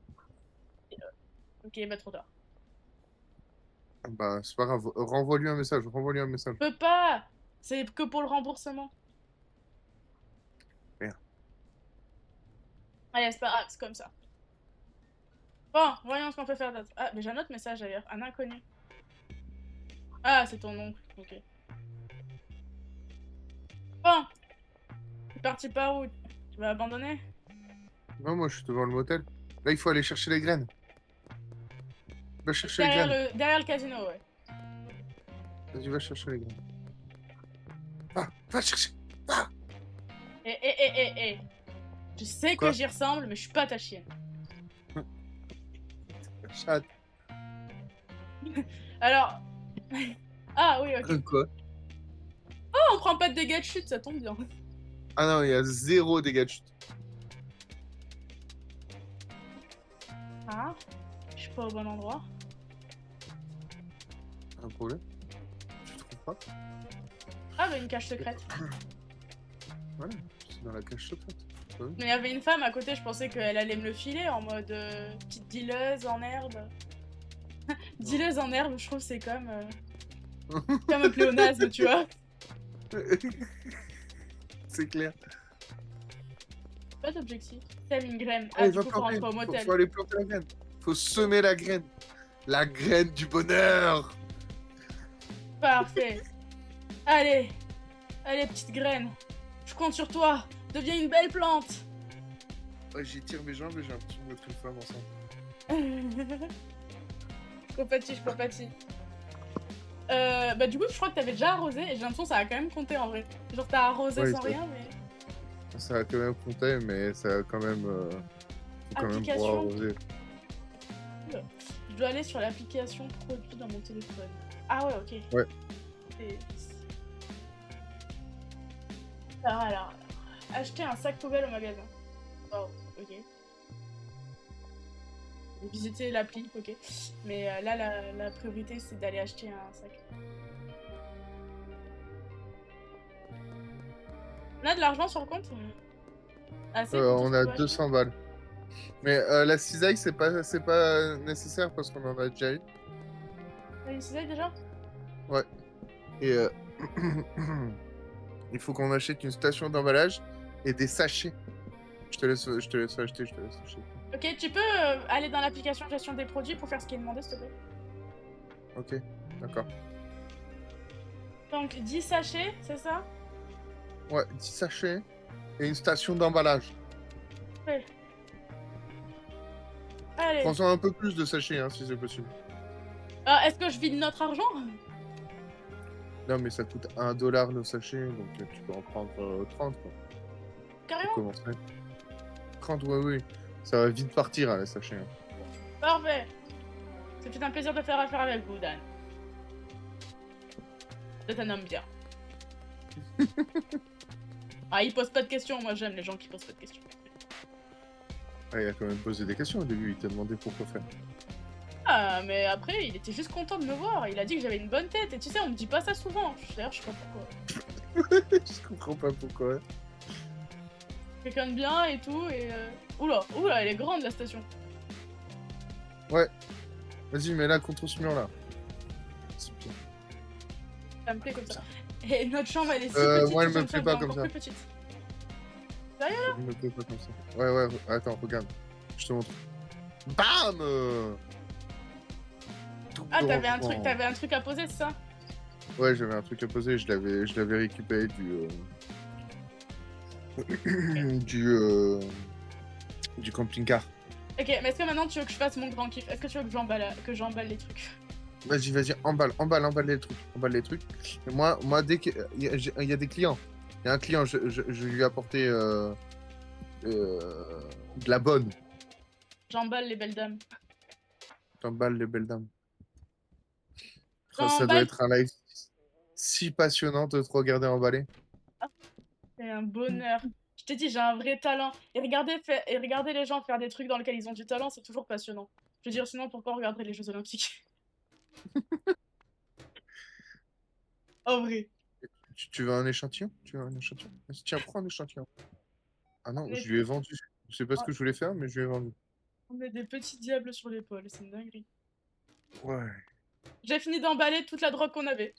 Ok, bah trop tard. Bah, c'est pas grave. Renvoie-lui un message. Renvoie-lui un message. Je peux pas! C'est que pour le remboursement. Merde. Allez, c'est pas grave, c'est comme ça. Bon, voyons ce qu'on peut faire d'autre. Ah, mais j'ai un autre message d'ailleurs, un inconnu. Ah, c'est ton oncle, ok. Bon, t'es parti par où? Tu vas abandonner? Non, moi, je suis devant le motel. Là, il faut aller chercher les graines. Va chercher les Derrière graines. le casino, ouais. Vas-y, va chercher les graines. Ah, va chercher. Ah, Eh. Je sais que quoi? j'y ressemble, mais je suis pas ta chienne. Chat. Alors... Ah oui, ok. Quoi? Oh, on prend pas de dégâts de chute, ça tombe bien. Ah non, il y a 0 dégâts de chute. Ah, je suis pas au bon endroit. Un problème? Tu trouves pas? Ah, bah une cage secrète. Voilà, c'est dans la cage secrète. T'as vu? Mais il y avait une femme à côté, je pensais qu'elle allait me le filer en mode petite dealeuse en herbe. Dealeuse en herbe, je trouve c'est comme un pléonasme, tu vois. C'est clair. Pas d'objectif. Sème une graine. Ah, Allez, du va coup, faut planter. rentrer au motel. Faut aller planter la graine. Faut semer la graine. La graine du bonheur. Parfait. Allez, allez, petite graine. Je compte sur toi. Deviens une belle plante. Ouais, j'étire mes jambes et j'ai l'impression d'être une femme enceinte. Je compatis. Bah du coup, je crois que t'avais déjà arrosé et j'ai l'impression que ça a quand même compté en vrai. Genre t'as arrosé Ouais, sans rien, mais... ça a quand même compté, mais ça a quand même. Faut quand même pouvoir Application. arroser. Je dois aller sur l'application produit dans mon téléphone. Ah ouais, ok. Ouais. Et- alors. Acheter un sac poubelle au magasin. Wow, ok. Visiter l'appli, ok. Mais là, la priorité, c'est d'aller acheter un sac. On a de l'argent sur le compte? Assez pour tout ce On qu'on a doit acheter? 200 balles. Mais la cisaille, c'est pas nécessaire parce qu'on en a déjà une. T'as une cisaille déjà? Ouais. Et il faut qu'on achète une station d'emballage et des sachets. Je te laisse acheter. Ok, tu peux aller dans l'application gestion des produits pour faire ce qui est demandé, s'il te plaît. Ok, d'accord. Donc, 10 sachets, c'est ça? Ouais, 10 sachets et une station d'emballage. Ouais. Allez. Prends-en un peu plus de sachets, hein, si c'est possible. Est-ce que je vide notre argent? Non, mais ça coûte 1$ nos sachets, donc tu peux en prendre 30, quoi. Pour Carrément? commencer. 30, ouais, oui. Ça va vite partir, hein, les sachets. Hein. Parfait. C'est un plaisir de faire affaire avec vous, Dan. Vous êtes un homme bien. Ah, il pose pas de questions, moi j'aime les gens qui posent pas de questions. Ah, il a quand même posé des questions au début, il t'a demandé pourquoi faire. Ah, mais après, il était juste content de me voir. Il a dit que j'avais une bonne tête. Et tu sais, on me dit pas ça souvent. D'ailleurs, je sais pas pourquoi. Je comprends pas pourquoi. Quelqu'un de bien et tout, et... Oula, elle est grande, la station. Ouais. Vas-y, mets-la contre ce mur-là. C'est bien. Ça me plaît comme ça. Et notre chambre, elle est si petite moi, elle que me j'aime plaît ça, pas elle est comme encore ça. plus petite. Elle me plaît pas comme ça. Ouais, attends, regarde. Je te montre. Bam Ah, t'avais un truc à poser, c'est ça? Ouais, j'avais un truc à poser, je l'avais récupéré du camping-car. Ok, mais est-ce que maintenant tu veux que je fasse mon grand kiff? Est-ce que tu veux que j'emballe les trucs? Vas-y, emballe les trucs. Et moi, dès qu'il y a des clients, il y a un client, je lui ai apporté de la bonne. J'emballe les belles dames. T'emballes les belles dames. Ça doit J'emballe. être un live si passionnant de te regarder emballer. C'est un bonheur. Je t'ai dit, j'ai un vrai talent. Et regarder les gens faire des trucs dans lesquels ils ont du talent, c'est toujours passionnant. Je veux dire, sinon, pourquoi on regarderait les Jeux Olympiques? En vrai. Tu veux un échantillon? Vas-y, tiens, prends un échantillon. Ah non, On est, je lui ai vendu. Je sais pas ce que je voulais faire, mais je lui ai vendu. on est des petits diables sur l'épaule, c'est une dinguerie. Ouais. J'ai fini d'emballer toute la drogue qu'on avait.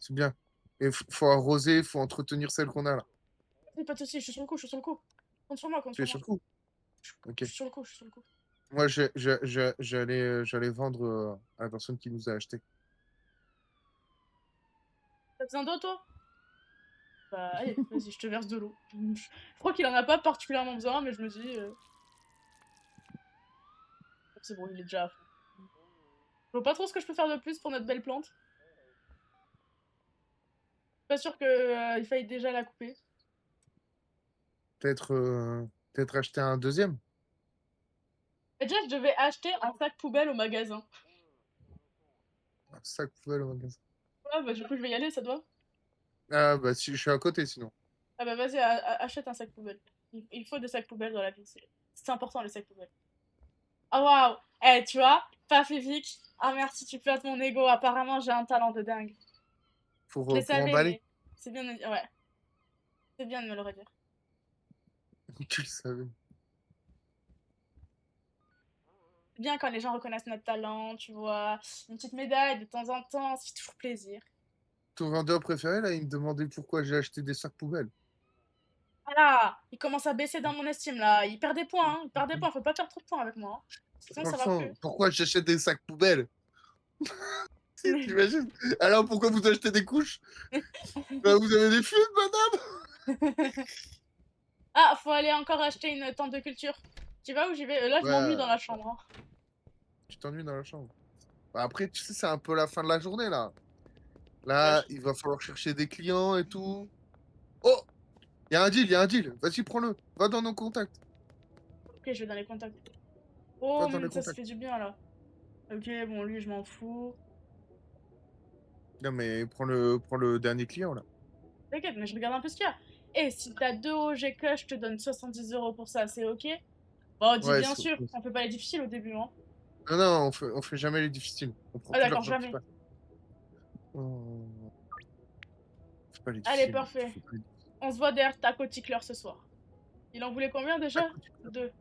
C'est bien. Et faut arroser, faut entretenir celle qu'on a là. Vas-y, pas de soucis, je suis sur le coup, je suis sur le coup. Compte sur moi, compte Tu es sur sur moi. le coup? Je OK. je suis sur le coup, je suis sur le coup. Moi, j'allais vendre, à la personne qui nous a acheté. Tu besoin d'eau, toi? Bah, allez, vas-y, je te verse de l'eau. Je crois qu'il en a pas particulièrement besoin, mais je me dis, c'est bon, il est déjà à fond. Je vois pas trop ce que je peux faire de plus pour notre belle plante. Pas sûr que, il faille déjà la couper. Peut-être acheter un deuxième. Et déjà, je devais acheter un sac poubelle au magasin. Un sac poubelle au magasin. Ouais, bah, du coup, je vais y aller, ça doit. Ah bah, si je suis à côté sinon. Ah bah, vas-y, achète un sac poubelle. Il faut des sacs poubelles dans la vie, c'est important, les sacs poubelles. Ah waouh! Eh, tu vois, pas physique. Ah merci, tu flattes mon ego. Apparemment, j'ai un talent de dingue. Je le Pour savais, emballer. mais c'est bien de... Ouais, c'est bien de me le redire. Tu le savais. C'est bien quand les gens reconnaissent notre talent, tu vois. Une petite médaille de temps en temps, ça fait toujours plaisir. Ton vendeur préféré là, il me demandait pourquoi j'ai acheté des sacs poubelles. Voilà! Il commence à baisser dans mon estime, là. Il perd des points, hein. Il perd des points. Faut pas perdre trop de points avec moi, hein. Sinon, ça va Franchement, plus. pourquoi j'achète des sacs poubelles? T'imagines? Alors pourquoi vous achetez des couches? Bah, vous avez des fuites, madame? Ah, faut aller encore acheter une tente de culture. Tu vas où j'y vais? Là, je m'ennuie dans Ouais, la chambre, hein. tu t'ennuies dans la chambre. Bah, après, tu sais, c'est un peu la fin de la journée là. Ouais, Là, il va falloir chercher des clients et tout. Oh! Il y a un deal, il y a un deal. Vas-y, prends-le. Va dans nos contacts. ok, je vais dans les contacts. Oh, Va dans les ça se contacts. fait du bien, là. Ok, bon, lui, je m'en fous. Non, mais prends le dernier client là. T'inquiète, mais je regarde un peu ce qu'il y a. Et si t'as 2 OG que je te donne 70 € pour ça, c'est ok? Bon, dis Ouais, bien sûr, on fait pas les difficiles au début, hein. non, non, on fait jamais les difficiles. On prend Ah tout d'accord, l'argent qui jamais. passe. On fait pas les Allez, difficiles. parfait. Faut pas les- On se voit derrière Taco Tickler ce soir. Il en voulait combien Ta déjà? couture. 2.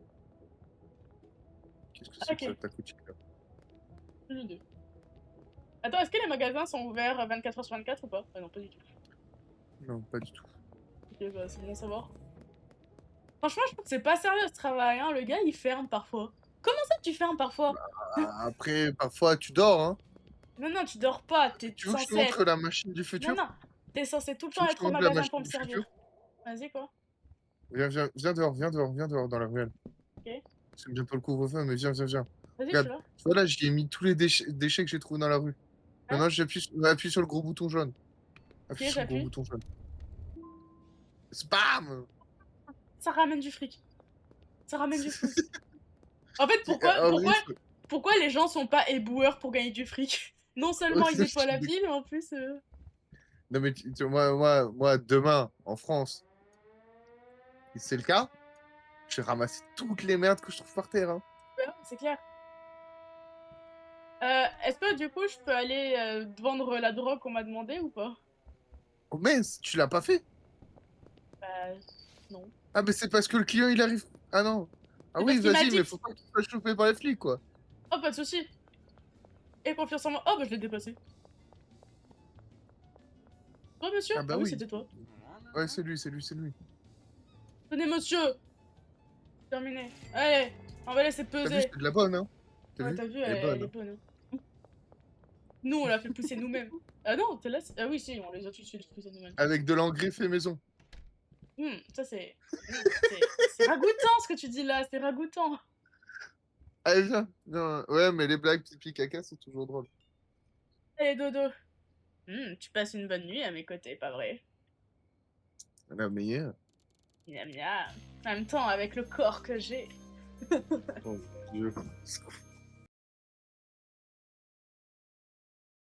Qu'est-ce que c'est que ça, Ok, ta couture là? plus 2. Attends, est-ce que les magasins sont ouverts 24h/24 ou pas? Ah non, pas du tout. Non, pas du tout. Ok, bah c'est bon à savoir. Franchement, je trouve que c'est pas sérieux ce travail, hein. Le gars, il ferme parfois. Comment ça, tu fermes parfois? Ah, après, parfois, tu dors, hein. Non, non, tu dors pas, t'es Tu veux que je te censé montre être... la machine du Non, futur? non, t'es censé tout le Tu temps veux que je te être au montre la magasin pour machine me du futur? servir. Vas-y, quoi. Viens dehors dans la ruelle. Ok. C'est bientôt le couvre-feu, mais viens. Vas-y, je suis Regarde, là. tu vois là, j'y ai mis tous les déchets que j'ai trouvés dans la rue. Hein? Maintenant, appuie sur le gros bouton jaune. Appuie Ok, sur le gros j'appuie. bouton jaune. Spam! Ça ramène du fric. Ça ramène du fric. En fait, Ah oui, pourquoi les gens sont pas éboueurs pour gagner du fric? Non seulement ils nettoient la ville, mais en plus... non, mais moi, demain, en France, si c'est le cas, je vais ramasser toutes les merdes que je trouve par terre, hein. ouais, c'est clair. Est-ce que du coup, je peux aller vendre la drogue qu'on m'a demandé ou pas? Oh, mais tu l'as pas fait? Bah, non. Ah, mais c'est parce que le client, il arrive. Ah non. Ah C'est parce oui, qu'il m'a vas-y, dit mais que... faut pas que tu te fasses choper par les flics, quoi. Oh, pas de soucis. Et confiance en moi. Oh, bah je l'ai déplacé. Toi, monsieur? Ah Ah bah oui, oui. c'était toi. Ouais, c'est lui. Tenez, monsieur! Terminé. Allez, on va laisser T'as vu, peser. c'est de la bonne, hein? T'as Ouais, vu? t'as vu, Elle est elle bonne, est hein. bonne. Hein. Nous, on l'a fait pousser nous-mêmes. Ah non, t'es là? Ah oui, si, on les a tous fait pousser nous-mêmes. Avec de l'engrais fait maison. Ça, c'est... C'est ragoûtant, ce que tu dis là, c'est ragoûtant. Allez, viens. Non, ouais, mais les blagues pipi caca, c'est toujours drôle. Allez, dodo. Tu passes une bonne nuit à mes côtés, pas vrai? La meilleure. Miam miam. En même temps, avec le corps que j'ai. Mon Dieu.